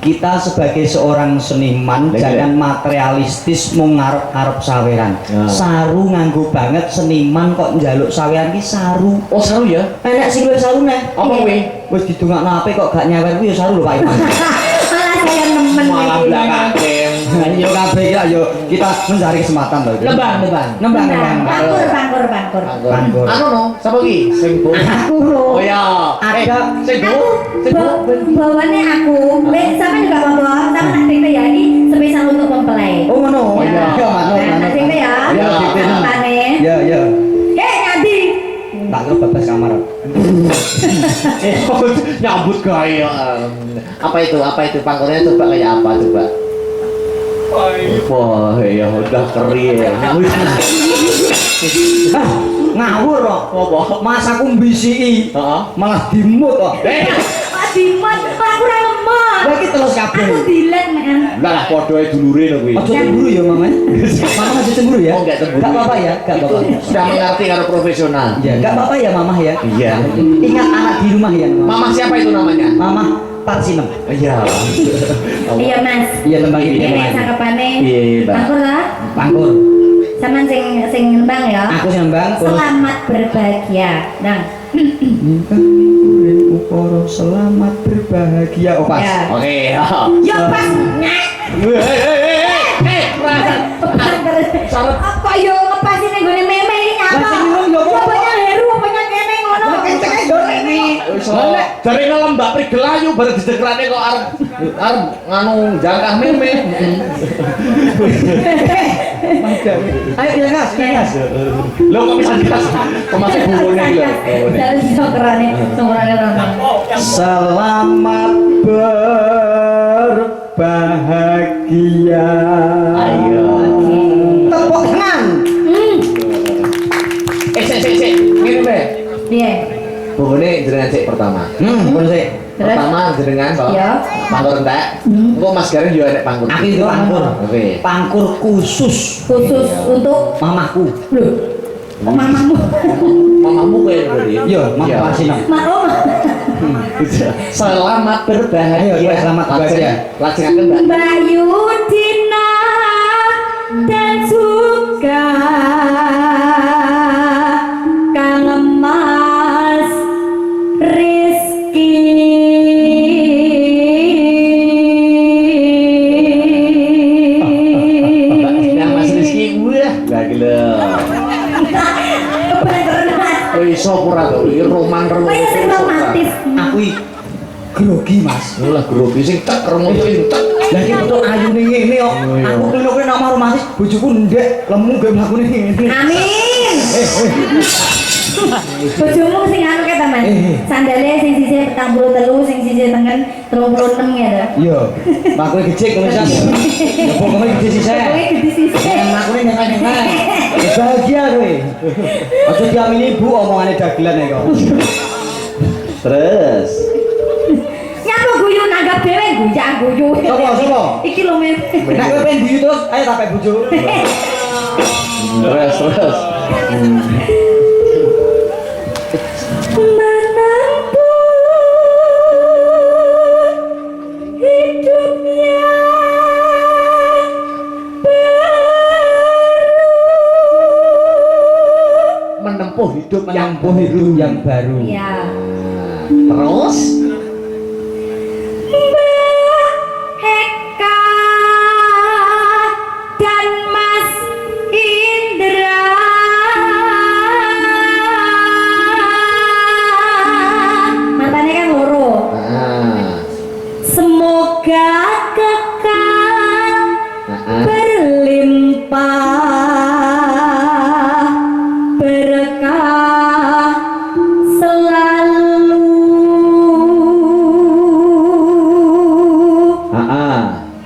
Kita sebagai seorang seniman jangan materialistis mung ngarep-arep saweran. Saru nganggo banget seniman kok njaluk saweran ki saru. Oh, saru ya? Enek sing luwih sarune. Apa kuwi? Wis didongakno ape kok gak nyawer kuwi ya saru lho Pak Iman. Malah saya nemen. Malah belakang. Yo kabeh iki ayo kita mencari kesempatan to. Nembang. Pangkur. Anu no, sapa ki? Sing Bu. Aku Oh ya. Ada Sing Bu. Bawaannya aku. Sampai juga bawa sama nak cerita ya ini spesial untuk mempelai. Oh ngono. Ya. Nak cerita ya. Ya, cerita. Ya. Nyadi. Tak kira babas kamar. Nyambut gaya. Apa itu pangkornya coba kayak apa coba? Wah, ya udah kering. Ngawur kok. Apa? Mas aku mbisiki. Malah dimut kok. Pak Diman, aku ora Mama. Lah iki telus kabeh. Aku dilet men. Lah lah padha ae dulure lho kuwi. Aja cemburu ya, Mama. Mama aja cemburu ya. Oh, enggak cemburu. Enggak apa-apa ya, enggak Itu apa-apa. sudah mengerti karo profesional. Ya, enggak apa-apa ya, Mama ya. Iya. Ingat anak di rumah ya, Mama. Mama siapa itu namanya? Mama Parsinem. Iya. Iya Mas. Iya, lembang ini. Ini cakepane. Iya, Mbak. Pangkur lah. Pangkur. Sampean sing nembang ya. Aku sing nembang. Selamat berbahagia. Nang. Ukoro selamat berbahagia. Oh, pas. Ya. Oke. Ya pas. Salah. Apa yo ngepas ini gone meme ini apa? Lah, sing ngomong yo apa? Cobanya heru apa kene ngono? Kenceng yo ini. Jare ngelem Mbak Prigelayu bareng didekrane kok arep nganu jangkah meme. Ayo bilang gas, bilang gas. Lo kok bisa dikasih termasuk bumbunya iki lho. Dari sokrane, sokrane rono. Selamat berbahagia. Ayo. Tepuk tangan. Sik. Ngene Mbak. Piye? Bumbunya jenengan sik pertama. Boleh sih. Terus? Pertama jenengan kok. Iya. Pangkur entek. Engko Mas Garin yo enek pangkur. Aku itu pangkur. Oke. Pangkur khusus Khusus untuk mamaku. lho. Mamamu. Mamamu kowe berarti. Iya, Mama Parsinem. Mak Oma. Selamat berbahagia. Ayo, selamat berbahagia. Lajengaken Mbak. Bayu Dina dan suka Kang Mas Rizky. Yang Mas Rizky wah, gak gila. Oh iso ora to, iki roman-roman. Kayak sing romantis. Aku iki grogi, Mas. Lah grogi sing tek remoto sing tek. Lah iki betul ayune ngene kok. Oh, iya. Aku kene nama romantis, bojoku ndek lemu gawe mlakune ngene. Amin. Bojomu sing anu kata Mas. Sandale sing sisih 43, sing sisih tengen 36 ya ta. Iya. Mlaku gecik ngono sak. Ya pokoke gede sisih. Kowe gede sisih. Mlakune nyeneng-nyeneng. Bahagia kowe. Aja diamini ibu omongane dagelan kok. Terus. Nyapa guyu nanggap dhewe guyu. Sopo? Iki lho men. Nek kowe pengen guyu terus, ayo tak pek bojo. Terus. Menantu hidupnya Menempuh hidup yang Menempuh hidup yang baru. ya. terus Mbak Heka dan Mas Indra mantannya kan loro. Semoga kekal berlimpah berkah selalu.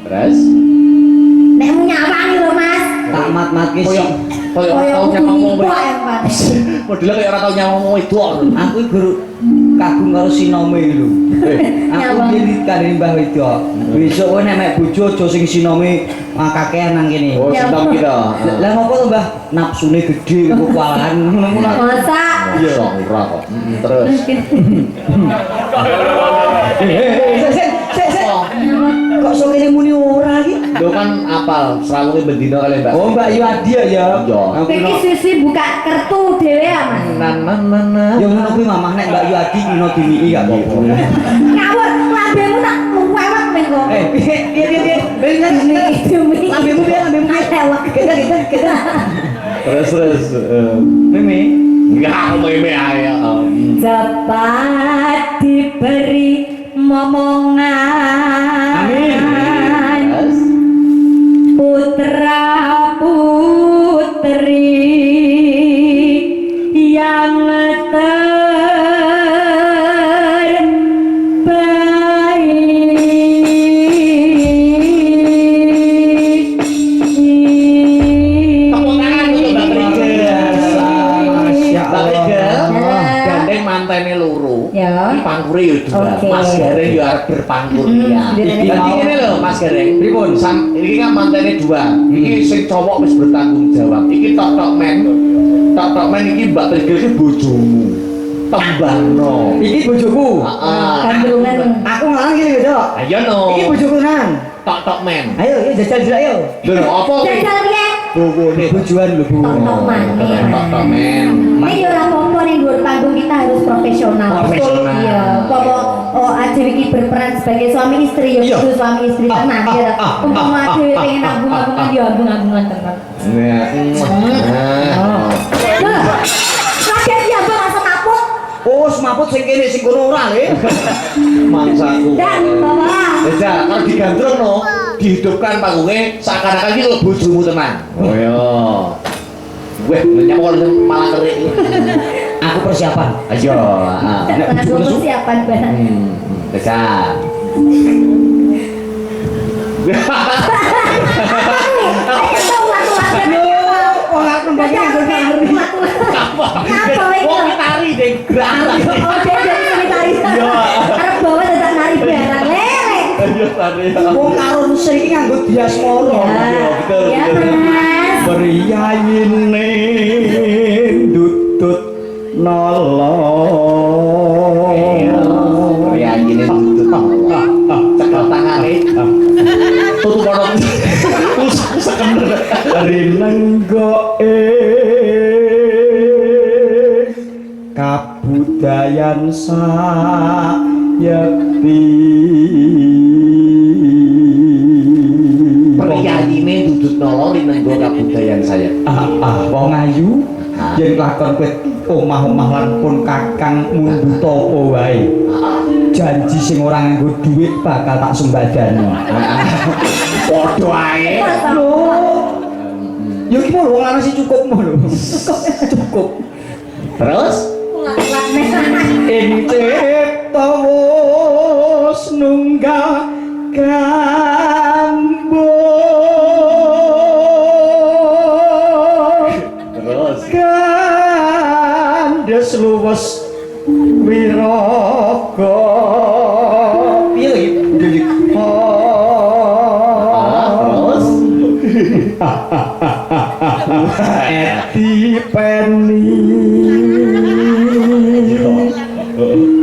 Terus Nek mau nyawani lho Mas. Tamat mati koyo tau nyamong modelnya kayak ora tau nyamong itu. Aku guru kagum karo sinome iki lho. Aku Nyawang. jadi kali Mbah Wedok. Besok kowe nek mek bojo aja sing sinome kakean nang kene. Oh, sentam kita. Lah ngopo to, Mbah? Napsune gede kok kualan. Masa Iya, ora kok. Terus Sik. Kok sok kene muni ora iki? lo kan apal selalu bendino kali Mbak. Oh, Mbak Yu Adia ya. Iya. Aku Iki sisi buka kartu dhewe ya Mas. Ya ngono kuwi mamah nek Mbak Yu Adi ngino dimiki gak apa-apa. Ngawur, lambemu tak luwewek men kok. Piye. Bener Demi Lambemu piye? Lewek. Kita. Terus Meme. enggak meme ayo. Cepat diberi momongan. Amin. Terus Putra putri yang terbaik. tepuk tangan untuk Mbak Prigel. Masya Mbak Allah. Prigel gandeng mantan mantene loro. Ya. Iki pangkure yo dua. Oke. Mas Gareng yo arep berpangkur ya. Iki Jadi mau- ngene lho Mas Gareng. Pripun? Iki kan mantene dua. Iki sing cowok wis bertanggung jawab. Iki tok-tok men. Tok-tok men iki Mbak Prigel iki bojomu. Tembangno. Iki bojoku. Heeh. Kandungan. Aku ngarang iki lho, Dok. Ayo no. Iki bojoku nan. Tok-tok men. Ayo, jajal dulu ayo. Lho apa kuwi? Jajal piye? Bobone Bojoan lho, Bu. Tok-tok maning. Tok-tok men. Ini ya ora apa-apa ning dhuwur panggung kita harus profesional. Profesional. Iya, apa Adew iki berperan sebagai suami istri ya Iya. kudu suami istri tenan ya. Umpama Adew pengen ambung-ambungan ya ambung-ambungan tenan. Nah. Lah, kaget ya Bang asam apuk. Oh, semaput sing kene sing kono ora le. Mangsaku. Dan bawa. Beda, kalau digandrung no, dihidupkan panggungnya seakan-akan ini lo bojomu teman. Oh iya. Weh, nyapa kalau malah kerik. Aku persiapan. Ayo. Tengah dua persiapan Bang. Beda. Wong aku mbake nggo nari. Apa iki? Wong tari deh, gerak. Oh, dia tari. Iya. Arep bawa dadak nari barang lele. Ayo tari. Wong karo sing iki nganggo dias moro. betul, Ya, betul. Mas. Priyayine ndutut nolong. Ya gini tutut. Cekal tangane. Tutup bodong. Sekender. Rinenggoke kabudayan sayekti. Priyayine dudut nolong rinenggo kabudayan saya. Wong ayu yen lakon kowe omah-omah lan pun kakang mundhut apa wae. Janji sing ora nganggo dhuwit bakal tak sembadani. Padha ae. Lho. Ya iki lho wong lanang sing cukup lho. Cukup. Terus Ing cipta wus nunggal kambung. terus Kandes luwes wiraga. Piye iki? terus Eti peni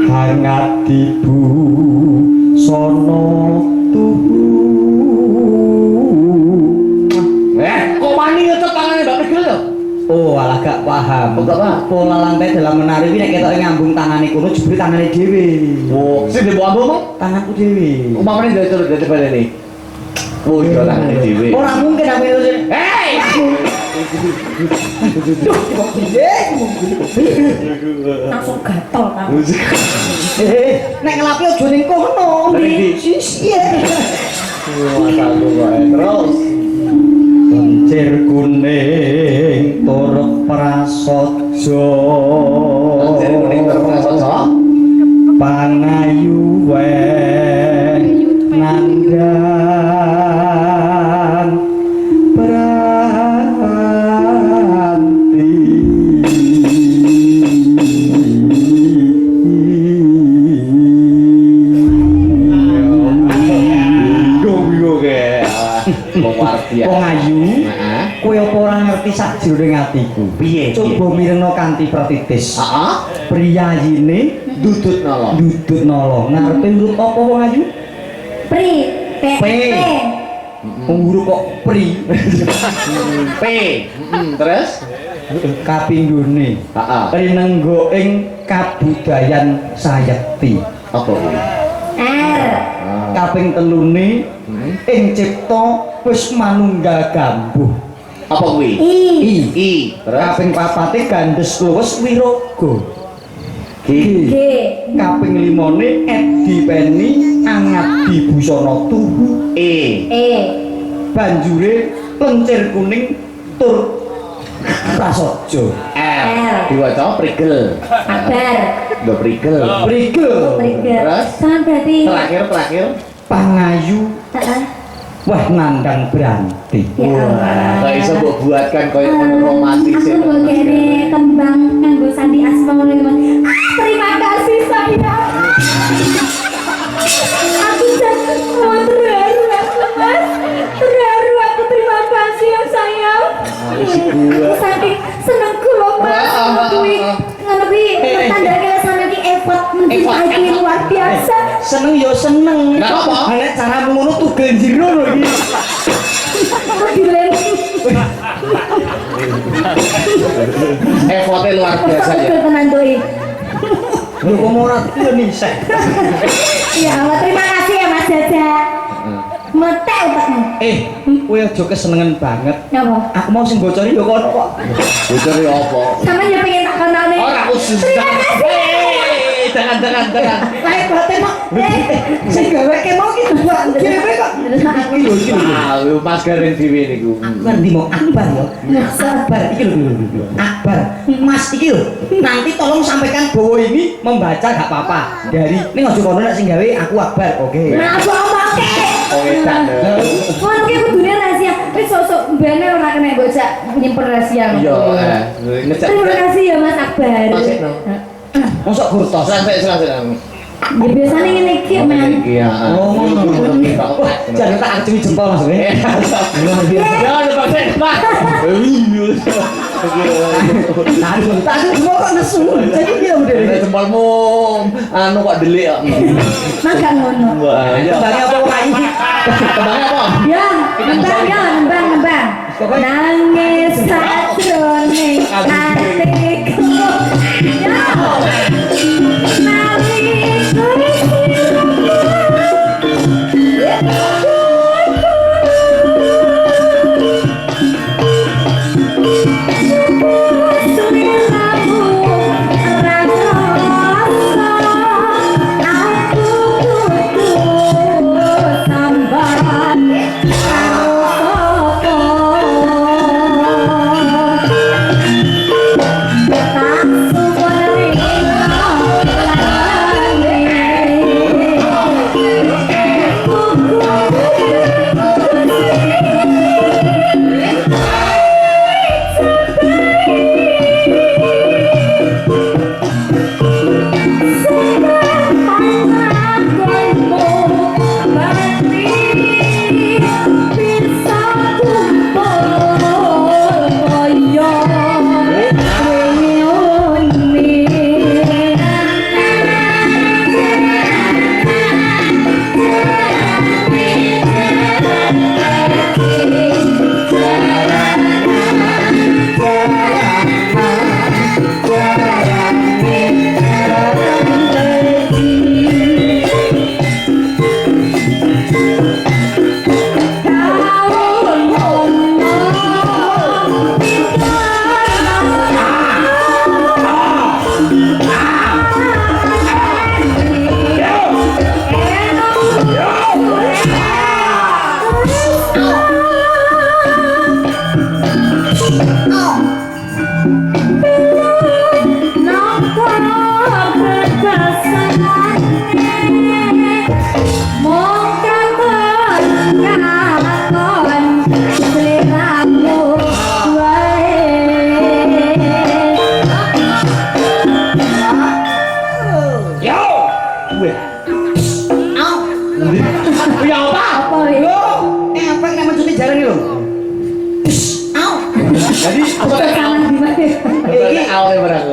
hangat ibu sono tubuh. kok wani ngecut tangane Mbak Prigel ya? Oh, alah gak paham. Oh, gak paham. Pola lantai dalam menari ini nek ketok ngambung tangane kono jebule tangane dhewe. Oh, sing mbok ambo Tanganku dhewe. umamane dari turun dari balene. Oh, iya tangane dhewe. Ora mungkin aku itu. Hei! langsung gatel kan. Nek ngelapi aja ning kono. Ndi? Sisi. Masaku wae. Terus Kencir kuning tur prasaja. Jadi kuning terpaksa. Pangayu nandang beranti. Bingung ke. Wong Wong ayu, Heeh. kowe apa ora ngerti sajroning atiku? Piye? Coba mirengno kanthi pratitis. Heeh. Priyayine Dudut nolong. dudut nolong. Ngarepe huruf apa wong ayu? Pri, P, P. Huruf kok pri. P. Terus? Kapinggone. Heeh. Rinenggo ing kabudayan sayekti. Apa kuwi? R, Kaping telune ing cipta wis manunggal gambuh. Apa kuwi? I, I. Terus? Kaping papate gandes luwes wiraga. G. G, Kaping limone edi peni angat di busana tubuh. E. E, Banjure lencir kuning tur prasaja. R. Diwaca Prigel. Akbar, Lho Prigel. Prigel Prigel. Terus? Kan berarti Terakhir. pangayu Heeh. wah nandang beranti. Ya Allah. Gak bisa mbok buatkan koyo romantis. Aku mbok kene kembang nganggo sandi asma ngono iki, Mas. Terima mencintai yang luar biasa. Seneng yo seneng. Lah apa? Nek cara ngono tugel jero lho iki. Kok dilem? Effortnya luar biasa ya. Betul tenan doi. Lho kok ora yo nisek. Ya Allah, terima kasih ya Mas Jaja. Metek otakmu. Kowe aja kesenengan banget. Napa? Aku mau sing bocori yo kono kok. Bocor ya apa? Sampeyan yo pengen tak kenalne. Ora khusus. Terima kasih. Jangan. Lae kote mok. Sing gawe ke mau ki buat dhewe kok. Iki lho iki lho. Ah, Mas Garing dhewe niku. Akbar ndi mau Akbar yo. Akbar iki lho. Akbar. Mas iki lho. Nanti tolong sampaikan bahwa ini membaca gak apa-apa. Dari ini aja kono nek sing gawe aku Akbar. Oke. Nah, aku omongke. Oh, edan. Ngono ki kudune rahasia. Wis sosok bene ora kena bocah nyimpen rahasia. Iya, ngejak. Terima kasih ya Mas Akbar. Maksudno. Mosok gurtos. Selesai. Ya biasanya ngene iki, Man. Iya. Oh, jangan tak acungi jempol Mas. Jangan dipaksa, Pak. Aduh, tak semua kok nesu. Jadi dia udah Jempolmu anu kok delik kok. Mangga ngono. Wah, ya. Tembangnya apa lagi? Tembangnya apa? Ya, nembang. Nangis sajroning atiku. Ya.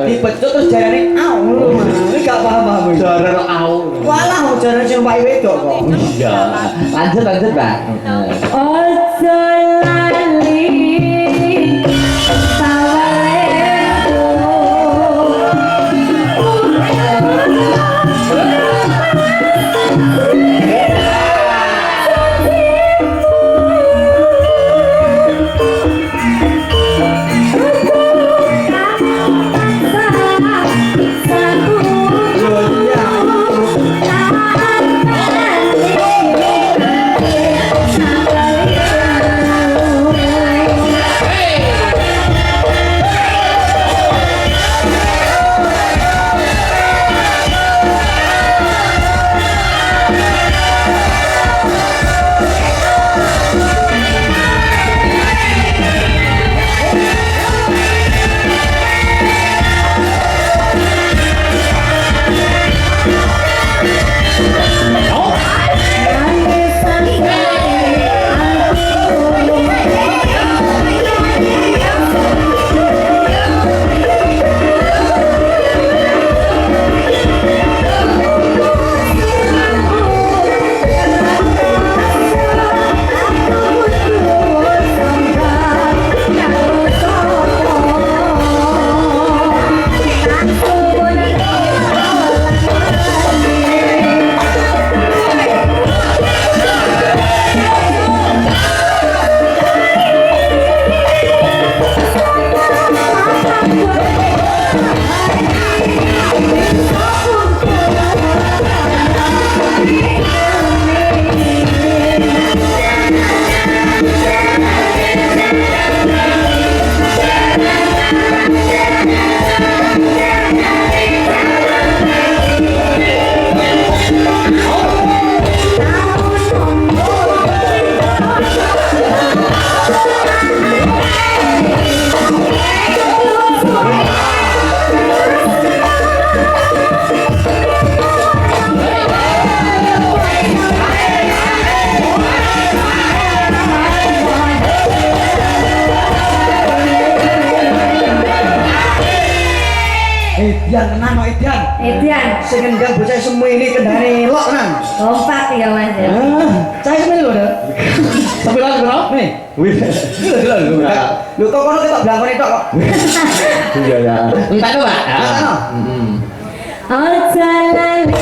Dibecut terus jarane au. Iki gak paham aku. Jarane au. Walah jarane sing pai wedok kok. Iya. Lanjut, Mbak. Ojo lali tenan kok Edian. Edian Sing ngendang bocah semua ini kendane lok tenan. kompak ya Mas ya. Saya semene lho, Dok. Tapi lan karo? Nih. Wih. Lho. Lho kok kono ketok blangkone tok kok. Iya ya. Entar to, Pak. Heeh. Aja lali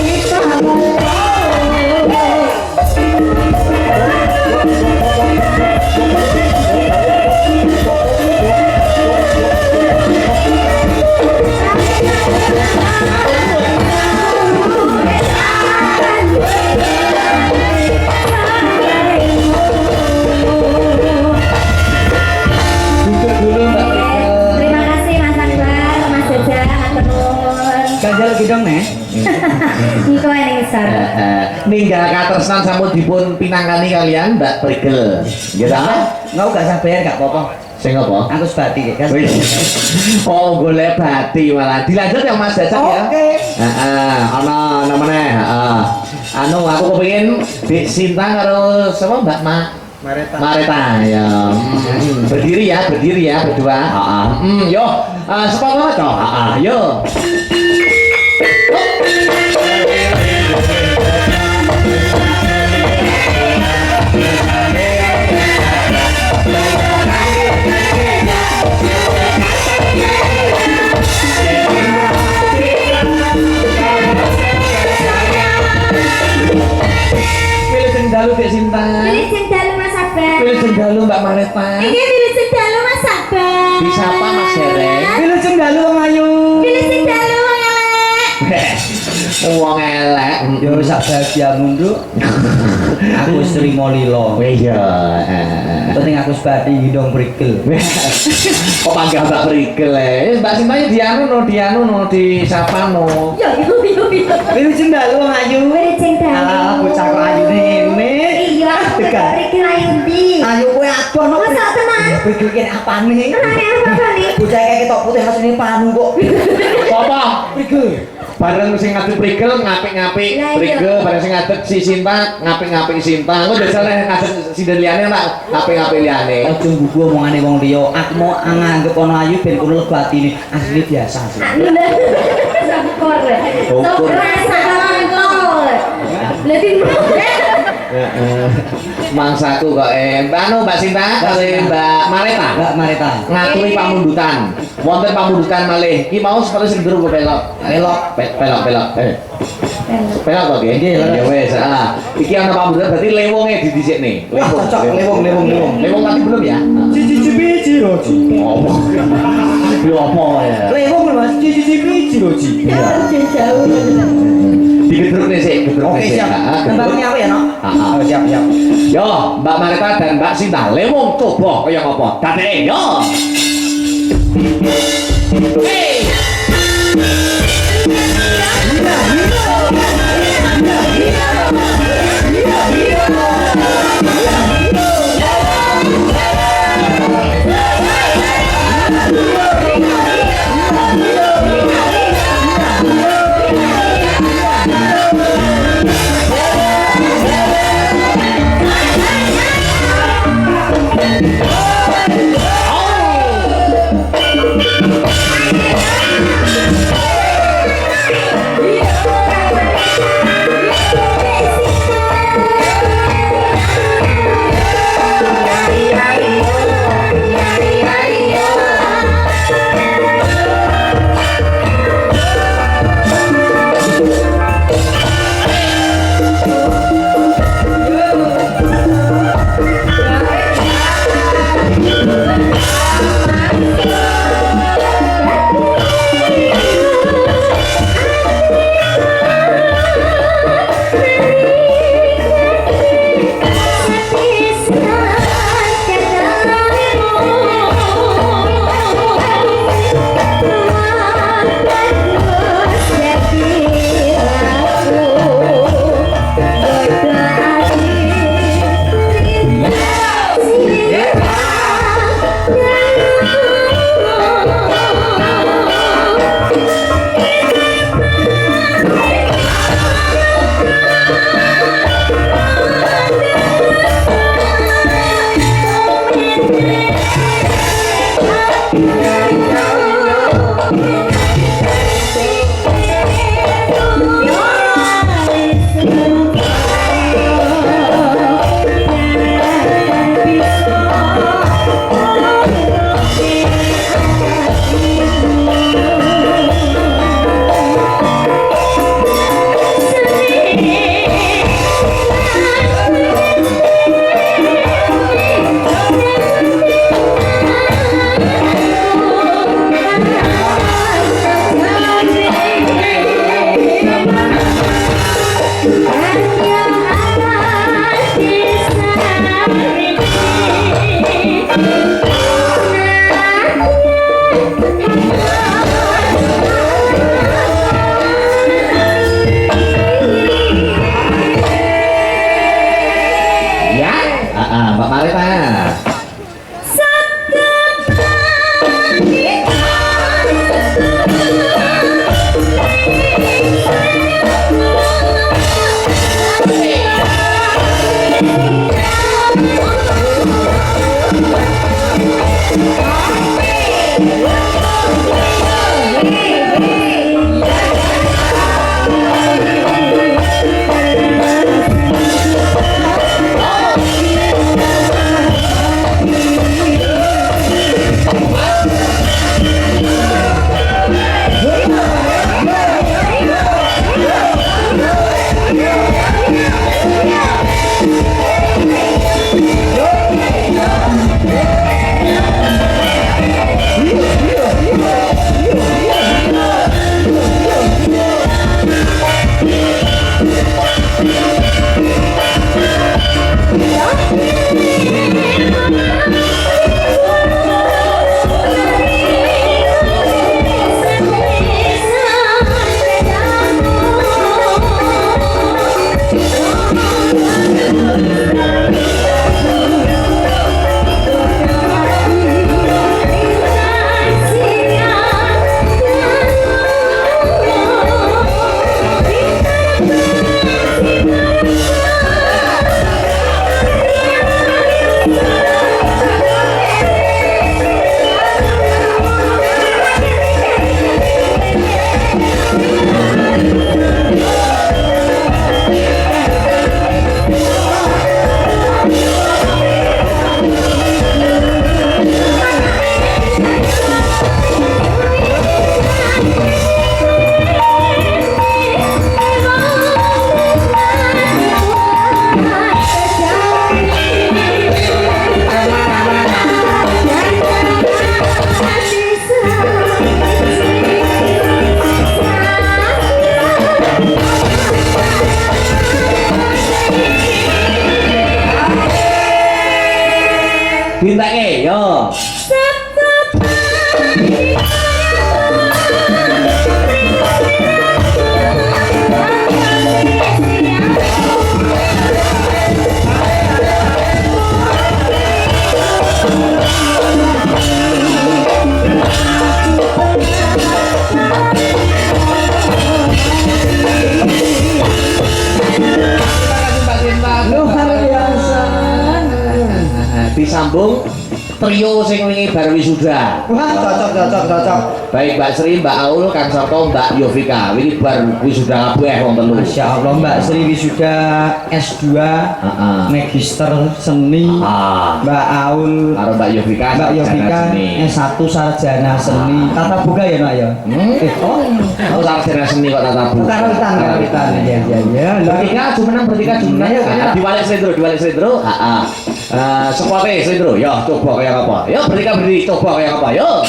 Terima kasih Mas Akbar, Mas Jaja, Mas Tenun. Ganjal iki dong, Nek. Niko yang besar. Ninggal katresnan sampun dipun pinangkani kalian Mbak Prigel. Nggih ta? Enggak gak sabar gak apa-apa. Sing apa? Aku sebati kan. Wih. Oh, golek bati malah. Dilanjut ya Mas Jajak ya. Oke. Heeh, ana meneh, heeh. Anu aku kepengin Dik Sinta karo sapa Mbak Mareta ya. Berdiri ya berdua. Heeh. Yo. Sepakat toh. Heeh, yo. Pilih sendal Dik Sinta. Pilih sendal Mas Akbar. Pilih sendal Mbak Mareta. Ini pilih sendal Mas Akbar. Disapa Mas Hereng. Pilih cendalu Wong Ayu. Pilih sendal Wong elek. Wong elek. Yo sak bahagiamu, Nduk. Aku wis trimo lilo. Iya. Penting aku sebati hidung prigel. Kok panggil Mbak Prigel Mbak Sinta ya dianu no disapa no. Yo. Pilih cendalu Wong Ayu. Pilih sendal. Alah bocah kok ayu ngene. Iya, Tekan. Prigel ayu ndi? Ayu kowe adoh no. Masa tenan? Prigel ki apane? Tenane apa nih? Bocah kayak ketok putih asline panu kok. Apa? Prigel. Bareng sing ngadep Prigel ngapik-ngapik Lah, iya. Prigel, bareng sing ngadep si Sinta ngapik-ngapik Sinta. Engko biasa nek ngadep sinten liyane nak ngapik-ngapik liyane. Aja nggugu omongane wong liya. Aku mau nganggep ana ayu ben kono lega atine. Asline biasa sih. Sokor. Sokor. Rasa kontol. Lebih Mangsaku kok Mbak Sinta kali Mbak Mareta. Mbak Mareta. Ngaturi pamundutan. Wonten pamundutan malih. Ki mau sepatu sing durung belok. Belok. Pelak kok nggih. Nggih, Ya wis, iki ana pamundutan berarti lewonge didhisikne. Wah, cocok lewong. Lewong mati belum ya? Cici-cici roji. Apa? Yo apa ya? Lewong Mas, cici-cici roji. jauh. Digedrukne sik, Oke, siap. Tembaknya apa ya, Nok? Ah, Oh, siap. Yo, Mbak Marita dan Mbak Sinta, lewong coba kaya apa? Dadeke yo. Hey! Oh! Dinteke yo. Luar biasa. Disambung trio sing wingi bar wisuda. Wah, cocok. Baik Mbak Sri, Mbak Aul, Kang Sarto, Mbak Yovika. Wingi bar wisuda kabeh wong telu. Masya Allah, Mbak Sri wisuda S2 Magister Seni. Mbak Aul Karo Mbak Yovika. Mbak Yovika S1 Sarjana Seni. Tata buka ya, Nak ya? Aku sarjana seni kok tata buka. Karawitan. Ya. Bertiga jumenang. Diwalik Sredro. Sekote Sredro. Yo coba kayak apa? Yo bertiga berdiri coba kayak apa? Yo.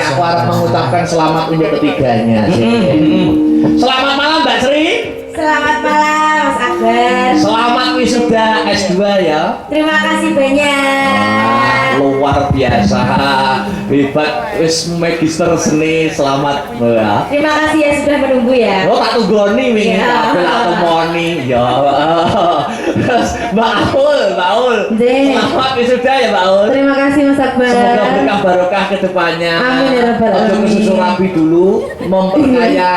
Aku harus mengucapkan selamat untuk ketiganya. Selamat malam Mbak Sri. Selamat malam Mas Akbar. Selamat wisuda S2 ya. Terima kasih banyak. Luar biasa. Hebat wis magister seni, selamat ya. Terima kasih ya sudah menunggu ya. Oh tak tunggoni wingi Iya. tak temoni ya. Terus Mbak Aul. Nggih. Selamat wisuda ya Mbak Aul. Terima kasih Mas Akbar. Semoga berkah barokah ke depannya. Amin ya Rabbal Ojo Alamin. kesusu rapi dulu, memperkaya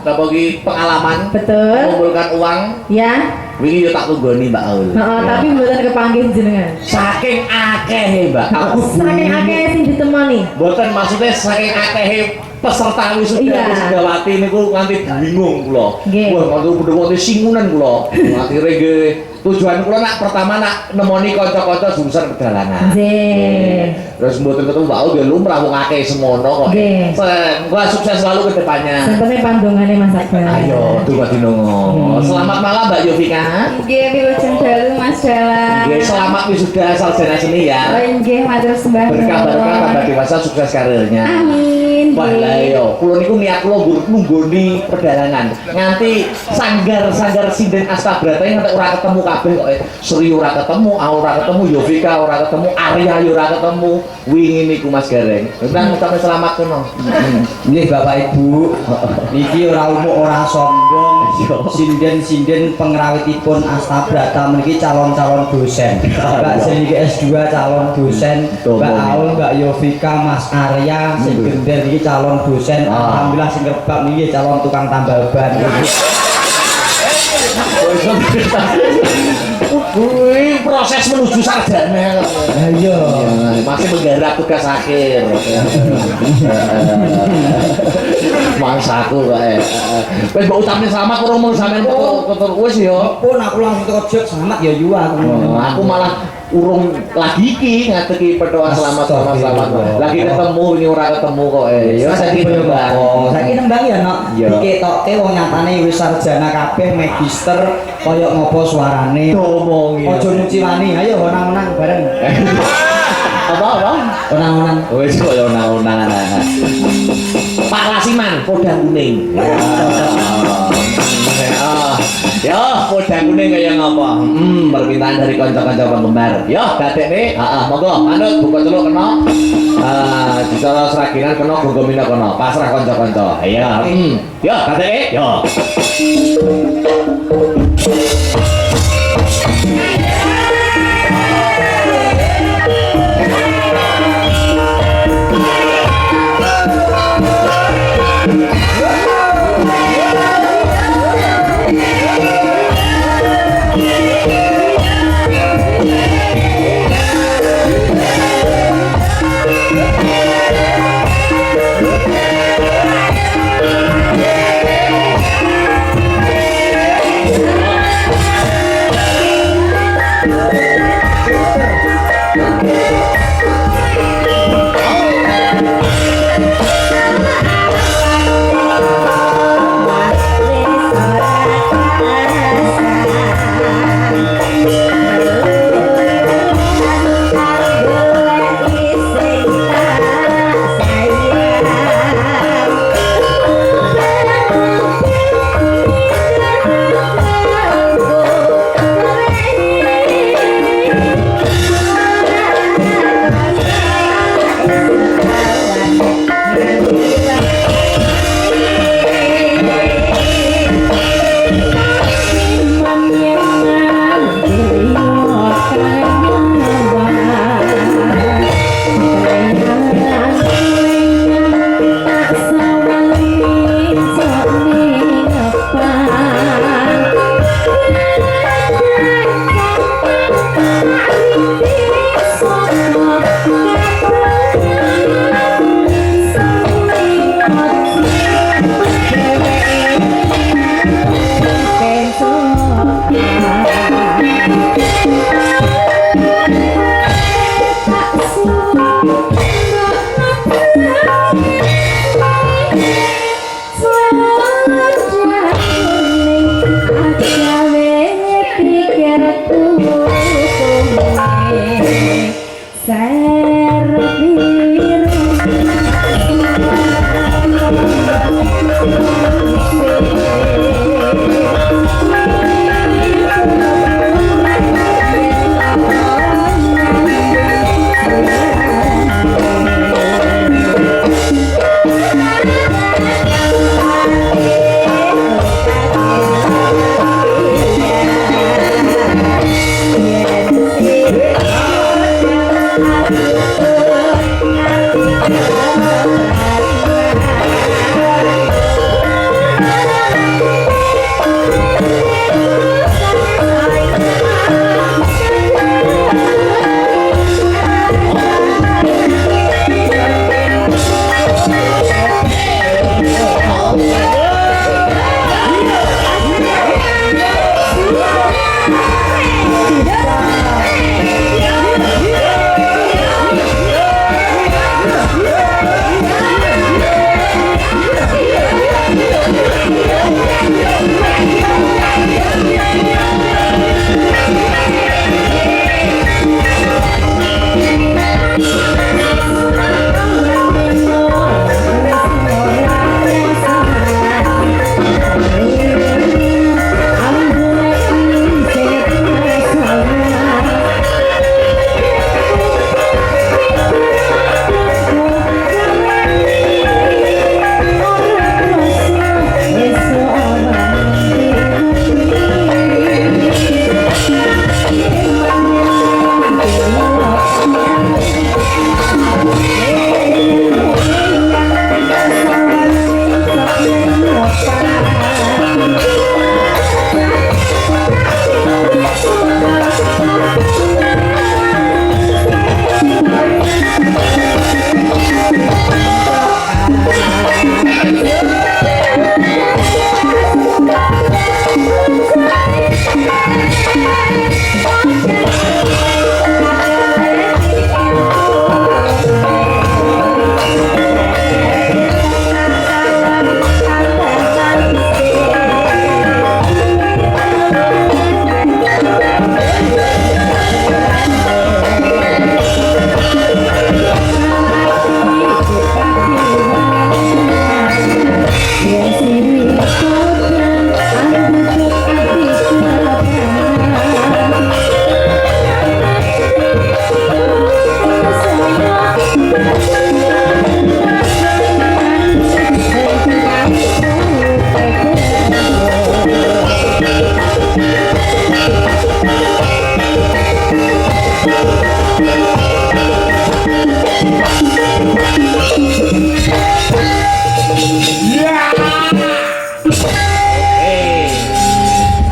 bagi pengalaman, Betul. mengumpulkan uang. Ya. Wingi yo tak tunggoni Mbak Aul. Heeh, tapi mboten kepanggih jenengan. Saking akeh Mbak. Aku Saking akeh sing ditemoni. Mboten maksudnya saking akeh peserta wisuda Iya. wisudawati niku nganti bingung kula. Nggih. Wah, nganti udah singunan kula. Akhire nggih tujuan kula nak pertama nak nemoni kanca-kanca jurusan pedalanan. Nggih. Terus mboten ketemu Mbak Aul ya lumrah wong akeh semono kok. Nggih. Semoga sukses selalu ke depannya. Sing penting pandongane Mas Akbar. Ayo, tunggu dinongo. Selamat malam Mbak Yovika. Nggih, wilujeng dalu Mas Dalang. Nggih, selamat wisuda sarjana seni ya. Oh nggih, matur sembah. Berkah-berkah tambah dewasa sukses karirnya. Amin. Wah lah yo, kula niku niat kula nunggoni perdalangan. Nganti sanggar-sanggar sinden Astabrata nganti ora ketemu kabeh kok. Sri ora ketemu, Aul ora ketemu, Yovika ora ketemu, Arya yo ora ketemu. Wingi niku Mas Gareng. Nang ngucapke selamat kono. Nggih Bapak Ibu, niki ora umuk ora sombong. Sinden-sinden pengrawitipun Astabrata meniki calon-calon dosen. Mbak Sri niki S2 calon dosen, Mbak Aul, Mbak Yovika, Mas Arya sing gender niki calon dosen. Alhamdulillah sing kebak niki calon tukang tambal ban. Kuwi proses menuju sarjana. Ayo. Masih menggarap tugas akhir. Mangsaku kok. Wis mbok utamne sama kurang mung sampean kotor wis ya. Pun aku langsung teko jog selamat ya yu aku. Aku malah urung lagi iki ngateki berdoa selamat. Lagi ketemu ini ora ketemu kok. Ya saiki nembang. Saiki nembang ya nok. Iya. Diketokke wong nyatane wis sarjana kabeh magister kaya ngopo suarane. Domongi. Aja nuciwani, ayo onang-onang bareng. Apa? Onang-onang. Wis kaya ona-ona. Pak Lasiman, podang kuning. Ya, podang kuning kaya ngapa? Permintaan dari kanca-kanca penggemar. Yo, dadekne, monggo, manut buka celuk kena. Dicara seraginan kena gogomina kena. Pasrah kanca-kanca. Ayo. Yo, dadekne, yo.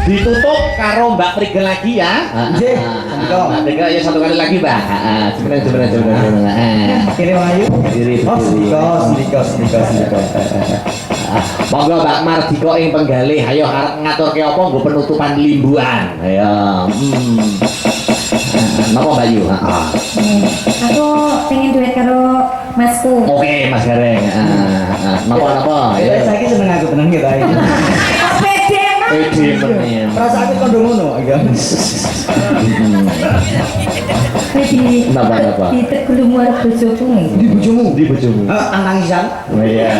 Ditutup karo Mbak Prigel lagi ya. Nggih, Mbak Prigel ya satu kali lagi, Mbak. Sebenarnya. Kiri Wayu. Kiri. Oh, sedikit. Monggo Mbak Mardika ing penggalih, ayo arep ngaturke apa nggo penutupan limbuan. Ayo. Napa Mbak Yu? Aku pengen duet karo Masku. Oke, Mas Gareng. Napa? Ya saiki seneng aku tenang ya, Pak. Pede Men. Perasaan aku kondo ngono, ya. Pede. Napa? Ditegulmu arep bojoku. Di bojomu. Di bojomu. Anangisan. Oh iya.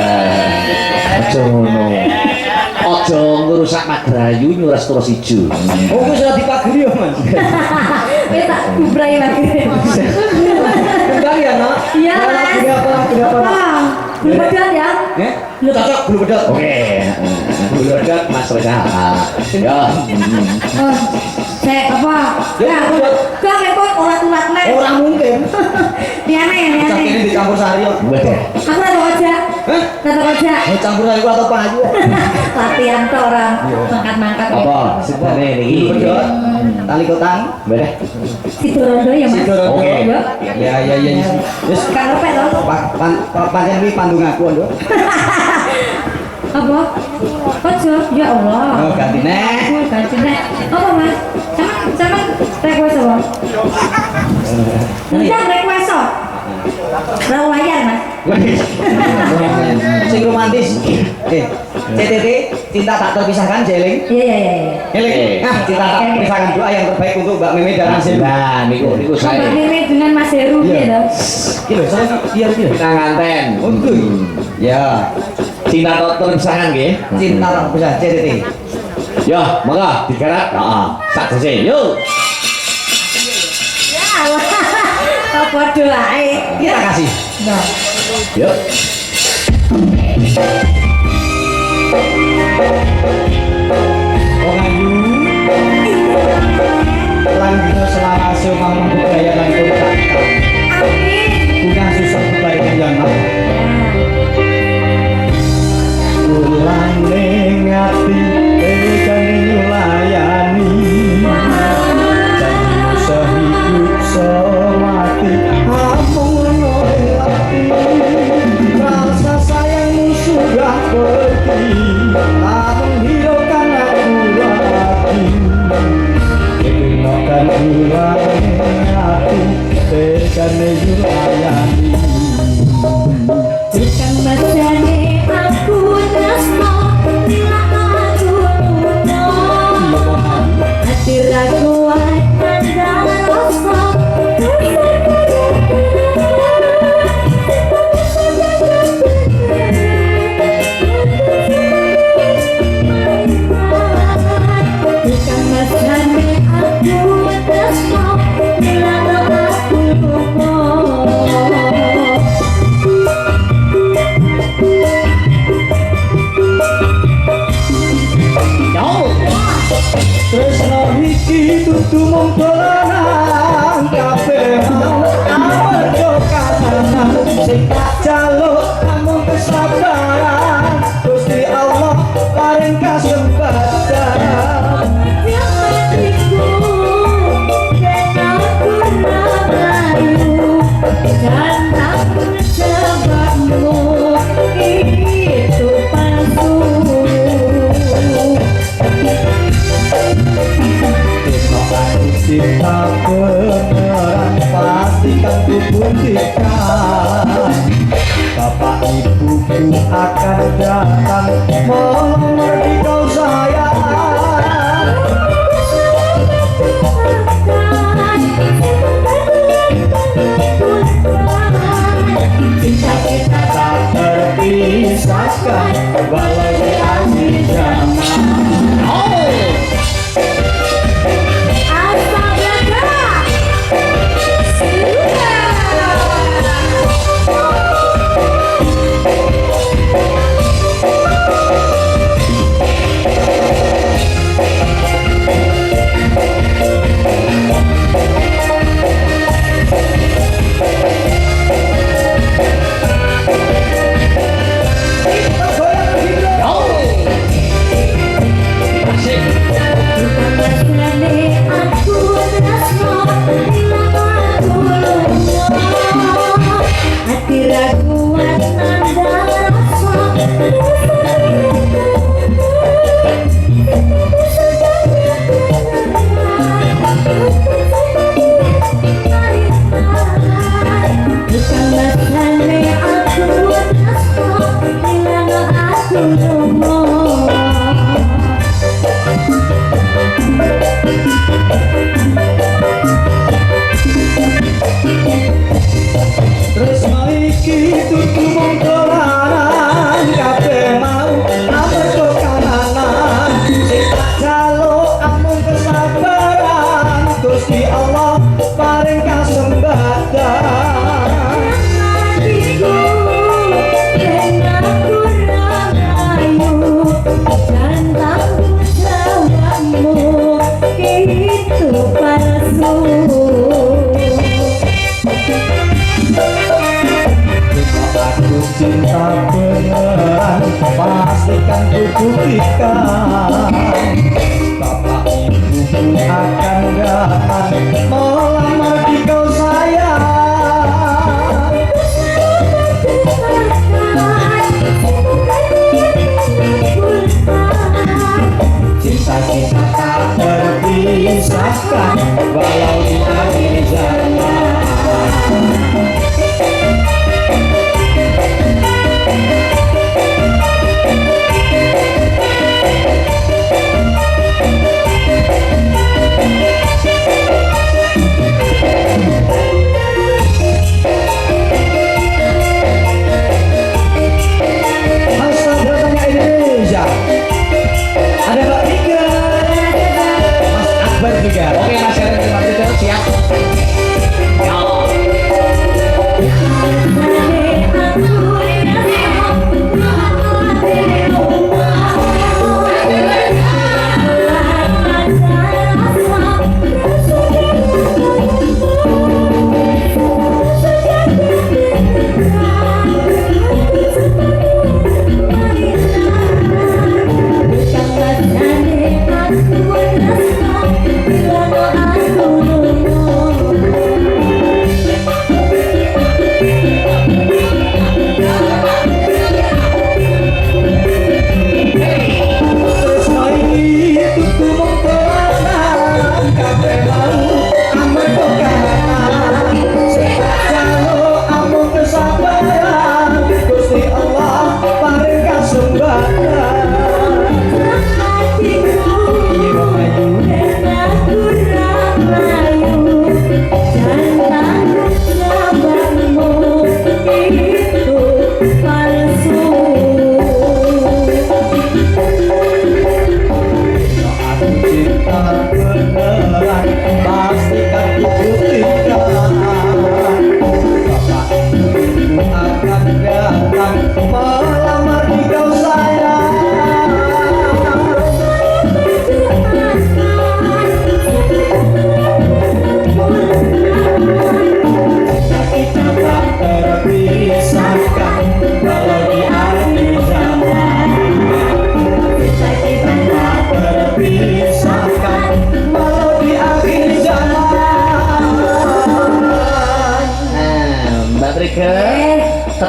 Aja ngono. Aja ngrusak madrayu nyuras terus ijo. Oh, wis ora dipageri ya, Mas. Wis tak kubrai lagi. Bentar ya, Nak. Iya, Mas. Apa? Belum pedal ya? Cocok belum pedal. Oke. Dulu ada Mas Reza. Ya. Oh, saya apa? Ya, Kok kok ora tulat nek. Orang mungkin. Diane. Cak ini dicampur sari kok. Betul. Aku rada ojek. Hah? Rada ojek. Campur sari atau payu? Latihan to orang mangkat-mangkat. Apa? Sedane niki. Pedot. Tali kotang. Betul. Sidorondo ya, Mas. Oke. Ya. Wis Kang repek to. pancen kuwi pandung aku, Nduk. Apa? Ojo, ya Allah. Oh, ganti nek. Ganti nek. Apa, Mas? Sama request apa? Enggak request kok. Rawa layar, Mas. Sing romantis. CTT cinta tak terpisahkan jeling. Iya. Eling. Nah, cinta tak terpisahkan doa yang terbaik untuk Mbak Meme dan Mas Heru. Nah, niku Mbak saya. Meme dengan Mas Heru Iya. gitu. Iki lho, soalnya iya. Kita nganten. Oh, itu. Ya, Cinta terpisahan nggih. cinta tak terpisahkan CTT. Ya, monggo digarap. Heeh. Sak sese. Yuk. Ya Allah. Apa doae? Kita kasih. Nah. Yuk. Wong ayu. Langgeng selawase mang budaya lan kota. Amin. Bunga susah kebaikan yang dudu mung dolanan kabeh mau amarga kahanan sing tak jaluk namung kesabaran Gusti Allah paring kasempatan dan takut sebabmu itu palsu. Aku cinta beneran pastikan ku buktikan Bapak ibuku akan datang melamar di kau sayang Cinta kita tak terpisahkan walau di akhir zaman cinta beneran pastikan ku buktikan Bapak ibuku akan datang melamar di kau sayang cinta kita tak terpisahkan walau di akhir zaman Oke Mas Eren, terima kasih. Siap.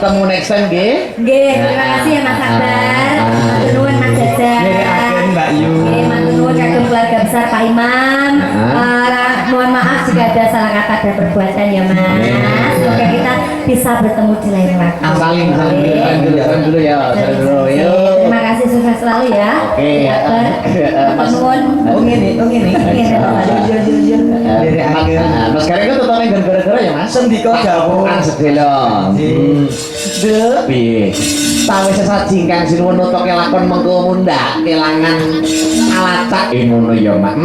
ketemu next time nggih. Nggih, terima kasih ya Mas Akbar. Matur nuwun Mas Jaja. Nyereaken Mbak Yu. Nggih, matur nuwun kagem keluarga besar Pak Imam. Mohon maaf jika ada salah kata dan perbuatan ya Mas. Semoga kita bisa bertemu di lain waktu. Saling dulu ya. Saling dulu ya. Terima kasih, sukses selalu ya. Oke. Matur nuwun. Oh ngene. Nyereaken. Mas Karek itu totone gara-gara ya Mas. Sendika dawuh. Kan sedelo. Dek, piye? Tahu sesaji kang sinuwun nutuk kelakon mengko mundhak kelangan alacak ngono ya, Mak.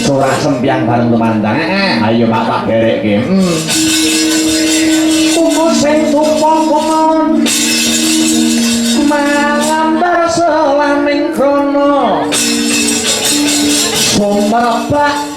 Surah sempiang bareng tumandang. Ayo Mak tak gerekke. Kumpul sing tumpang kumon. Mangambar selaning krono. Sumerbak